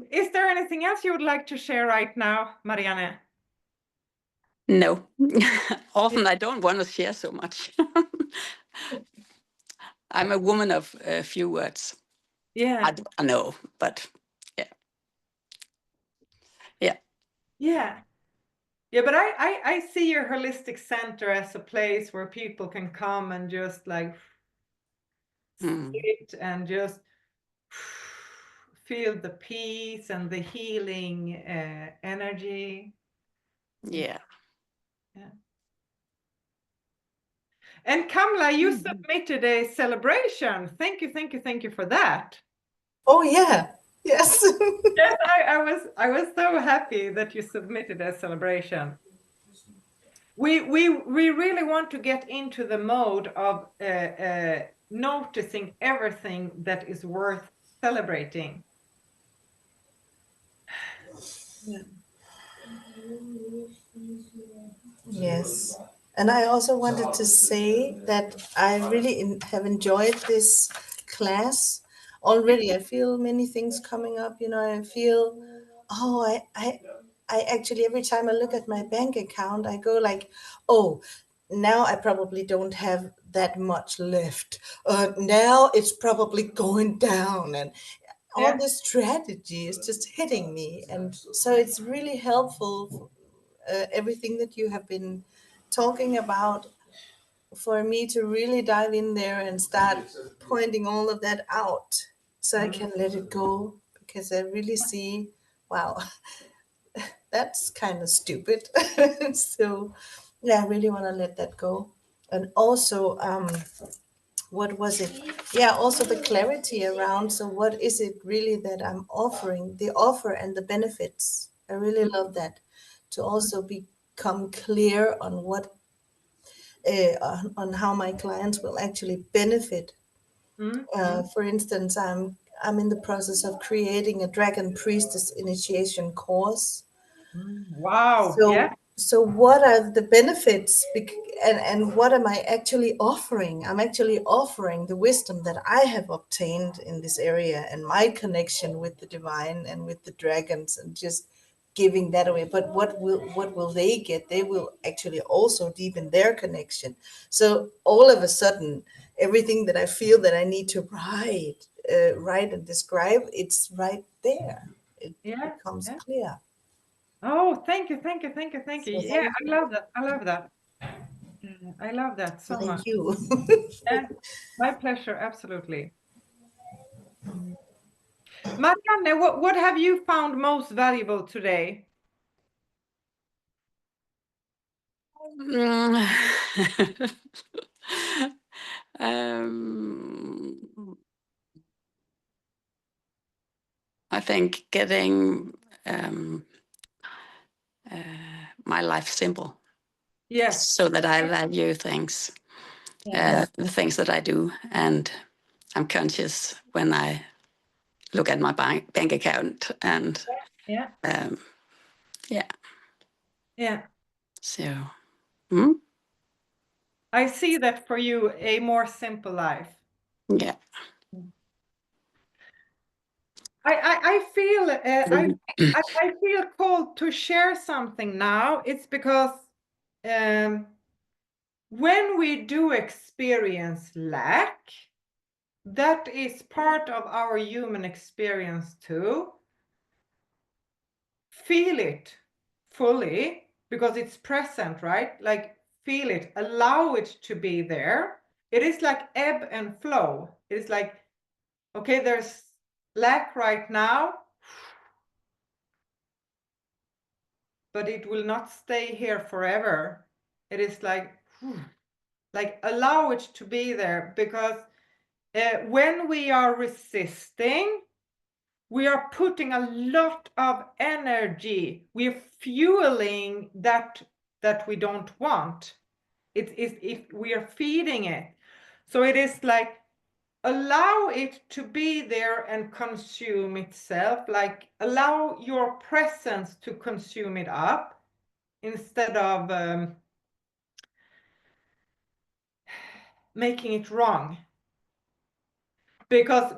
is there anything else you would like to share right now, Marianne? No. Often I don't want to share so much. I'm a woman of a few words. Yeah. I know, but yeah. Yeah. Yeah. Yeah, but I see your holistic center as a place where people can come and just like sit and just feel the peace and the healing energy. Yeah. Yeah. And Kamla, you submitted a celebration. Thank you for that. Oh yeah, yes. Yes, I was so happy that you submitted a celebration. we really want to get into the mode of noticing everything that is worth celebrating. Yes. And I also wanted to say that I really have enjoyed this class already. I feel many things coming up, you know, I feel, oh, I actually, every time I look at my bank account, I go like, oh, now I probably don't have that much left. Now it's probably going down, and all Yeah. this strategy is just hitting me. And so it's really helpful, everything that you have been talking about, for me to really dive in there and start pointing all of that out so I can let it go, because I really see, wow, that's kind of stupid. So yeah, I really want to let that go. And also, what was it? Yeah, also the clarity around, so what is it really that I'm offering, the offer and the benefits. I really love that, to also become clear on what on how my clients will actually benefit. For instance, I'm in the process of creating a Dragon Priestess initiation course. Wow. So, Yeah. so what are the benefits, and what am I actually offering? I'm actually offering the wisdom that I have obtained in this area, and my connection with the divine and with the dragons, and just giving that away. But what will they get? They will actually also deepen their connection. So all of a sudden, everything that I feel that I need to write and describe, it's right there. It Yeah. becomes Yeah. clear. Oh, thank you. Thank you. So Yeah, thank I love that. I love that. I love that so much. Thank you. Yeah, my pleasure. Absolutely. Marianne, what have you found most valuable today? Mm. Um, I think getting my life simple, Yes. so that I value things, the things that I do, and I'm conscious when I look at my bank account, and Yeah. yeah. Yeah. So, I see that for you, a more simple life. yeah. I feel I feel called to share something now. It's because when we do experience lack, that is part of our human experience too. Feel it fully, because it's present, right? Like, feel it, allow it to be there. It is like ebb and flow. It's like, okay, there's lack right now, but it will not stay here forever. It is like allow it to be there, because when we are resisting, we are putting a lot of energy. We're fueling that we don't want. It is, if we are feeding it. So it is like, allow it to be there and consume itself. Like, allow your presence to consume it up, instead of making it wrong. Because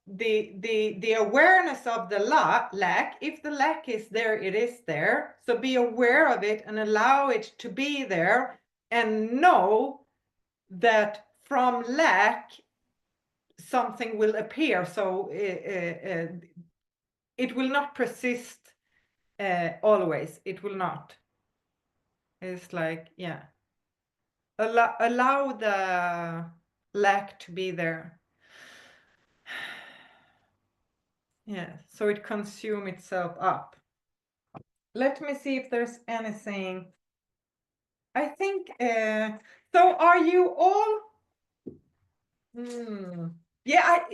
the awareness of the lack, if the lack is there, it is there. So be aware of it and allow it to be there, and know that from lack something will appear. So it will not persist always. It will not. It's like, yeah, allow the lack to be there. Yeah, so it consume itself up. Let me see if there's anything. I think, so are you all? Yeah,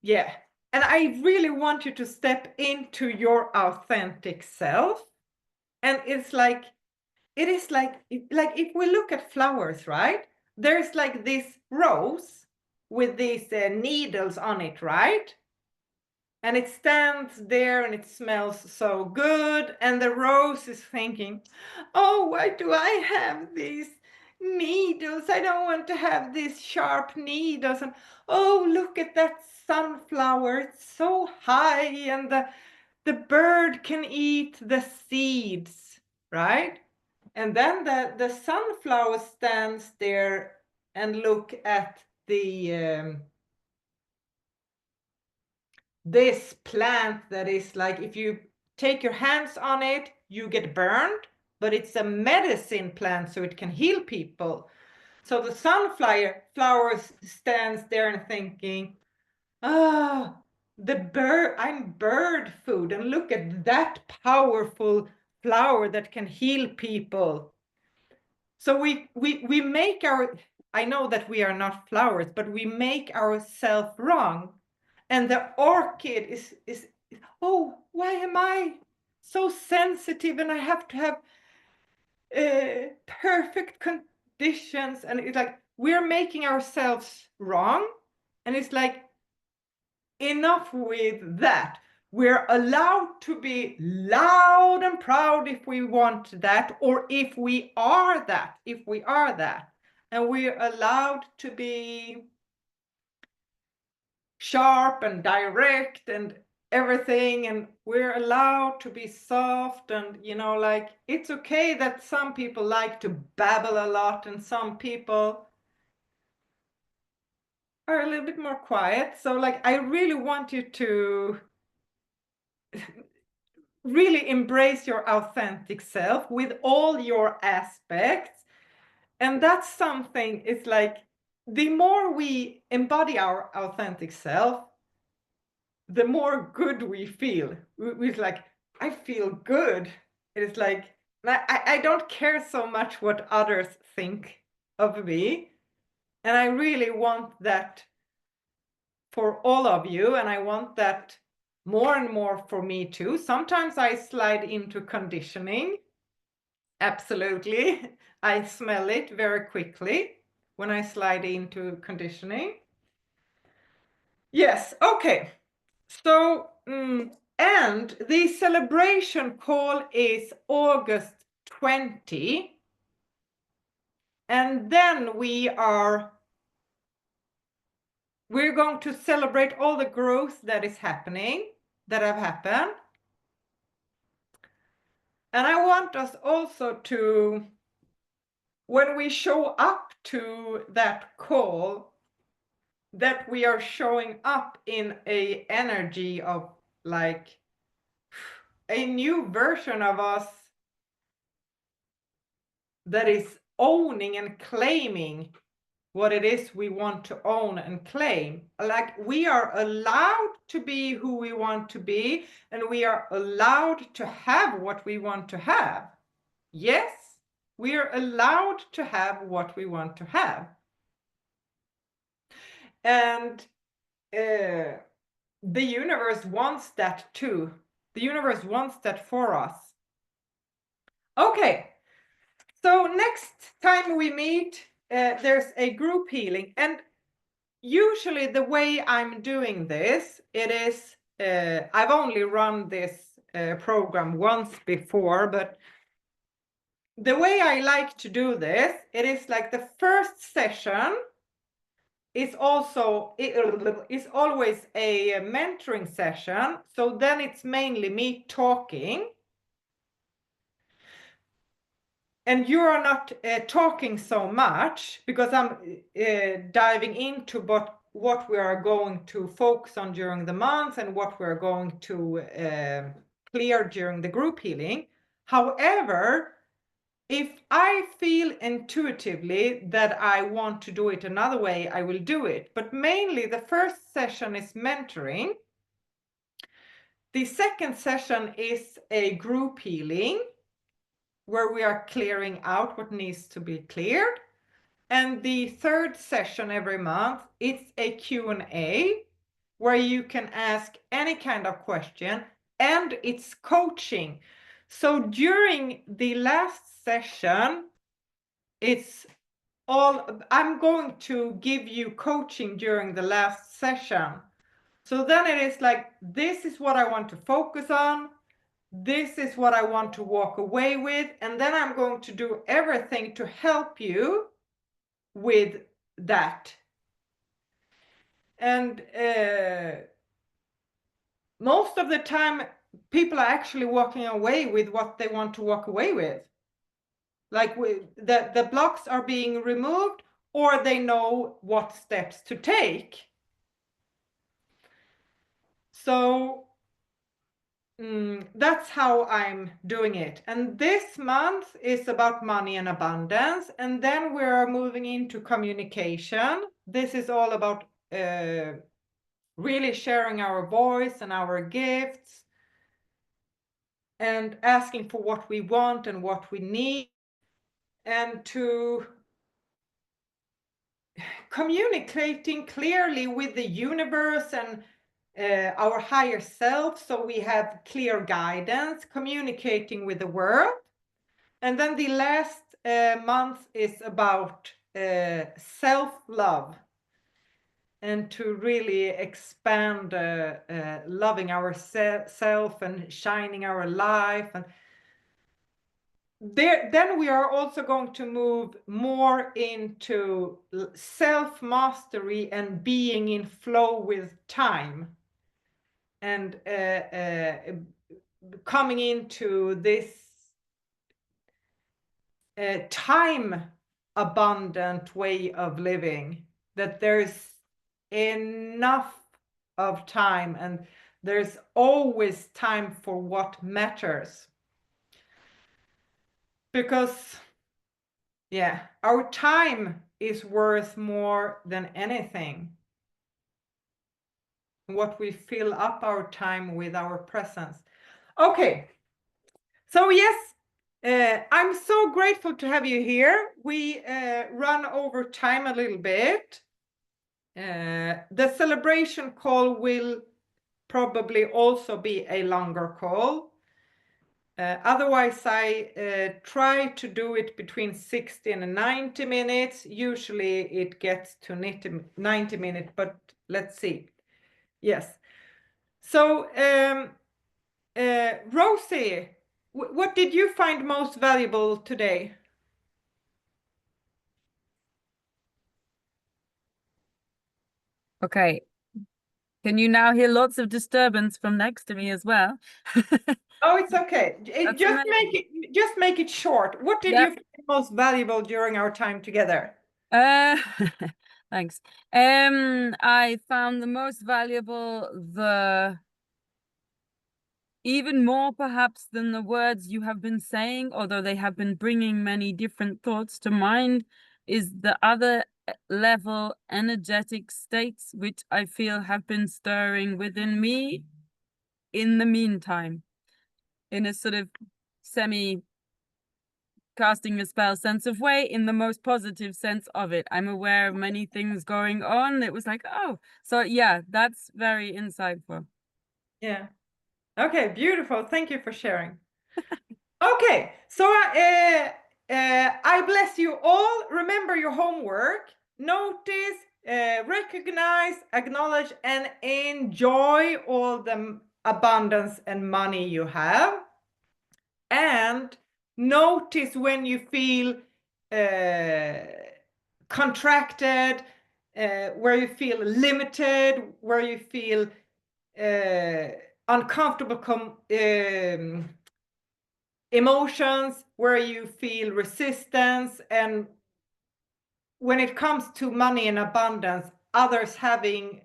yeah. And I really want you to step into your authentic self. And it's like, it is like if we look at flowers, right? There's like this rose with these needles on it, right? And it stands there and it smells so good. And the rose is thinking, oh, why do I have these needles? I don't want to have these sharp needles. And oh, look at that sunflower. It's so high. And the bird can eat the seeds, right? And then the sunflower stands there and look at the this plant that is like, if you take your hands on it, you get burned, but it's a medicine plant, so it can heal people. So the sunflower stands there and thinking, ah, I'm bird food, and look at that powerful flower that can heal people. So we make I know that we are not flowers, but we make ourselves wrong. And the orchid is, oh, why am I so sensitive and I have to have perfect conditions? And it's like, we're making ourselves wrong. And it's like, enough with that. We're allowed to be loud and proud if we want that, or if we are that, And we're allowed to be sharp and direct and everything, and we're allowed to be soft, and like, it's okay that some people like to babble a lot and some people are a little bit more quiet. So like, I really want you to really embrace your authentic self with all your aspects. And that's something, it's like, the more we embody our authentic self, the more good we feel. We're like, I feel good. It's like, I don't care so much what others think of me. And I really want that for all of you. And I want that more and more for me too. Sometimes I slide into conditioning. Absolutely. I smell it very quickly when I slide into conditioning. Yes, okay. So, and the celebration call is August 20. And then we're going to celebrate all the growth that is happening, that have happened. And I want us also to, when we show up to that call, that we are showing up in a energy of like a new version of us that is owning and claiming what it is we want to own and claim. Like, we are allowed to be who we want to be, and we are allowed to have what we want to have. Yes, we are allowed to have what we want to have. And the universe wants that too. The universe wants that for us. Okay, so next time we meet, there's a group healing. And usually the way I'm doing this, it is, I've only run this program once before, but the way I like to do this, it is like the first session is also, is always a mentoring session. So then it's mainly me talking. And you are not talking so much, because I'm diving into what we are going to focus on during the month and what we're going to clear during the group healing. However, if I feel intuitively that I want to do it another way, I will do it. But mainly the first session is mentoring. The second session is a group healing, where we are clearing out what needs to be cleared. And the third session every month, it's a Q&A, where you can ask any kind of question, and it's coaching. So during the last session, I'm going to give you coaching during the last session. So then it is like, this is what I want to focus on. This is what I want to walk away with. And then I'm going to do everything to help you with that. And most of the time, people are actually walking away with what they want to walk away with. Like the blocks are being removed, or they know what steps to take. So that's how I'm doing it. And this month is about money and abundance. And then we're moving into communication. This is all about really sharing our voice and our gifts and asking for what we want and what we need, and to communicating clearly with the universe and our higher self, so we have clear guidance, communicating with the world. And then the last month is about self-love, and to really expand loving ourselves and shining our life. And then we are also going to move more into self-mastery and being in flow with time, and coming into this time abundant way of living, that there's enough of time and there's always time for what matters. Because, yeah, our time is worth more than anything. What we fill up our time with, our presence. Okay, so yes, I'm so grateful to have you here. We run over time a little bit. The celebration call will probably also be a longer call. Otherwise, I try to do it between 60 and 90 minutes. Usually it gets to 90 minutes, but let's see. Yes. So, Rosie, what did you find most valuable today? Okay. Can you now hear lots of disturbance from next to me as well? Oh, it's okay. That's Just make it short. What did you find most valuable during our time together? Thanks. I found the most valuable even more perhaps than the words you have been saying, although they have been bringing many different thoughts to mind, is the other level energetic states which I feel have been stirring within me in the meantime, in a sort of semi casting a spell sense of way, in the most positive sense of it. I'm aware of many things going on. It was like, oh, so yeah, that's very insightful. Yeah. Okay, beautiful. Thank you for sharing. Okay, so I bless you all. Remember your homework. Notice, recognize, acknowledge, and enjoy all the abundance and money you have. And notice when you feel contracted, where you feel limited, where you feel uncomfortable emotions, where you feel resistance. And when it comes to money and abundance, others having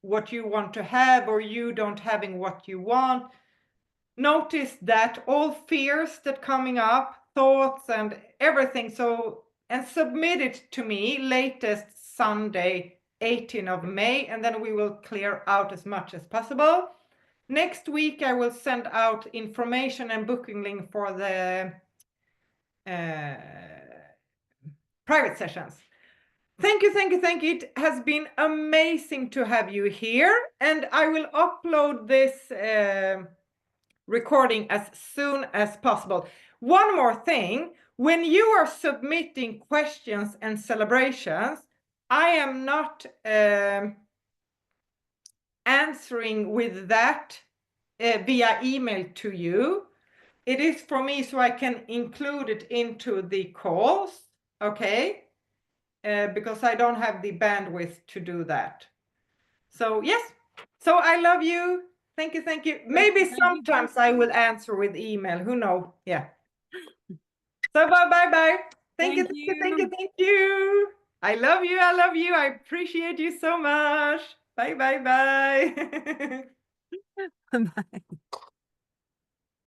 what you want to have or you don't having what you want, notice that all fears that coming up, thoughts and everything, so, and submit it to me latest Sunday 18th of May, and then we will clear out as much as possible. Next week I will send out information and booking link for the private sessions. Thank you, thank you, thank you. It has been amazing to have you here, and I will upload this recording as soon as possible. One more thing, when you are submitting questions and celebrations, I am not answering with that via email to you. It is for me so I can include it into the calls, okay? Because I don't have the bandwidth to do that. So yes, so I love you. Thank you, thank you. Maybe sometimes I will answer with email, who knows? Yeah. So bye. Thank you, thank you, thank you. I love you, I love you. I appreciate you so much. Bye. Bye.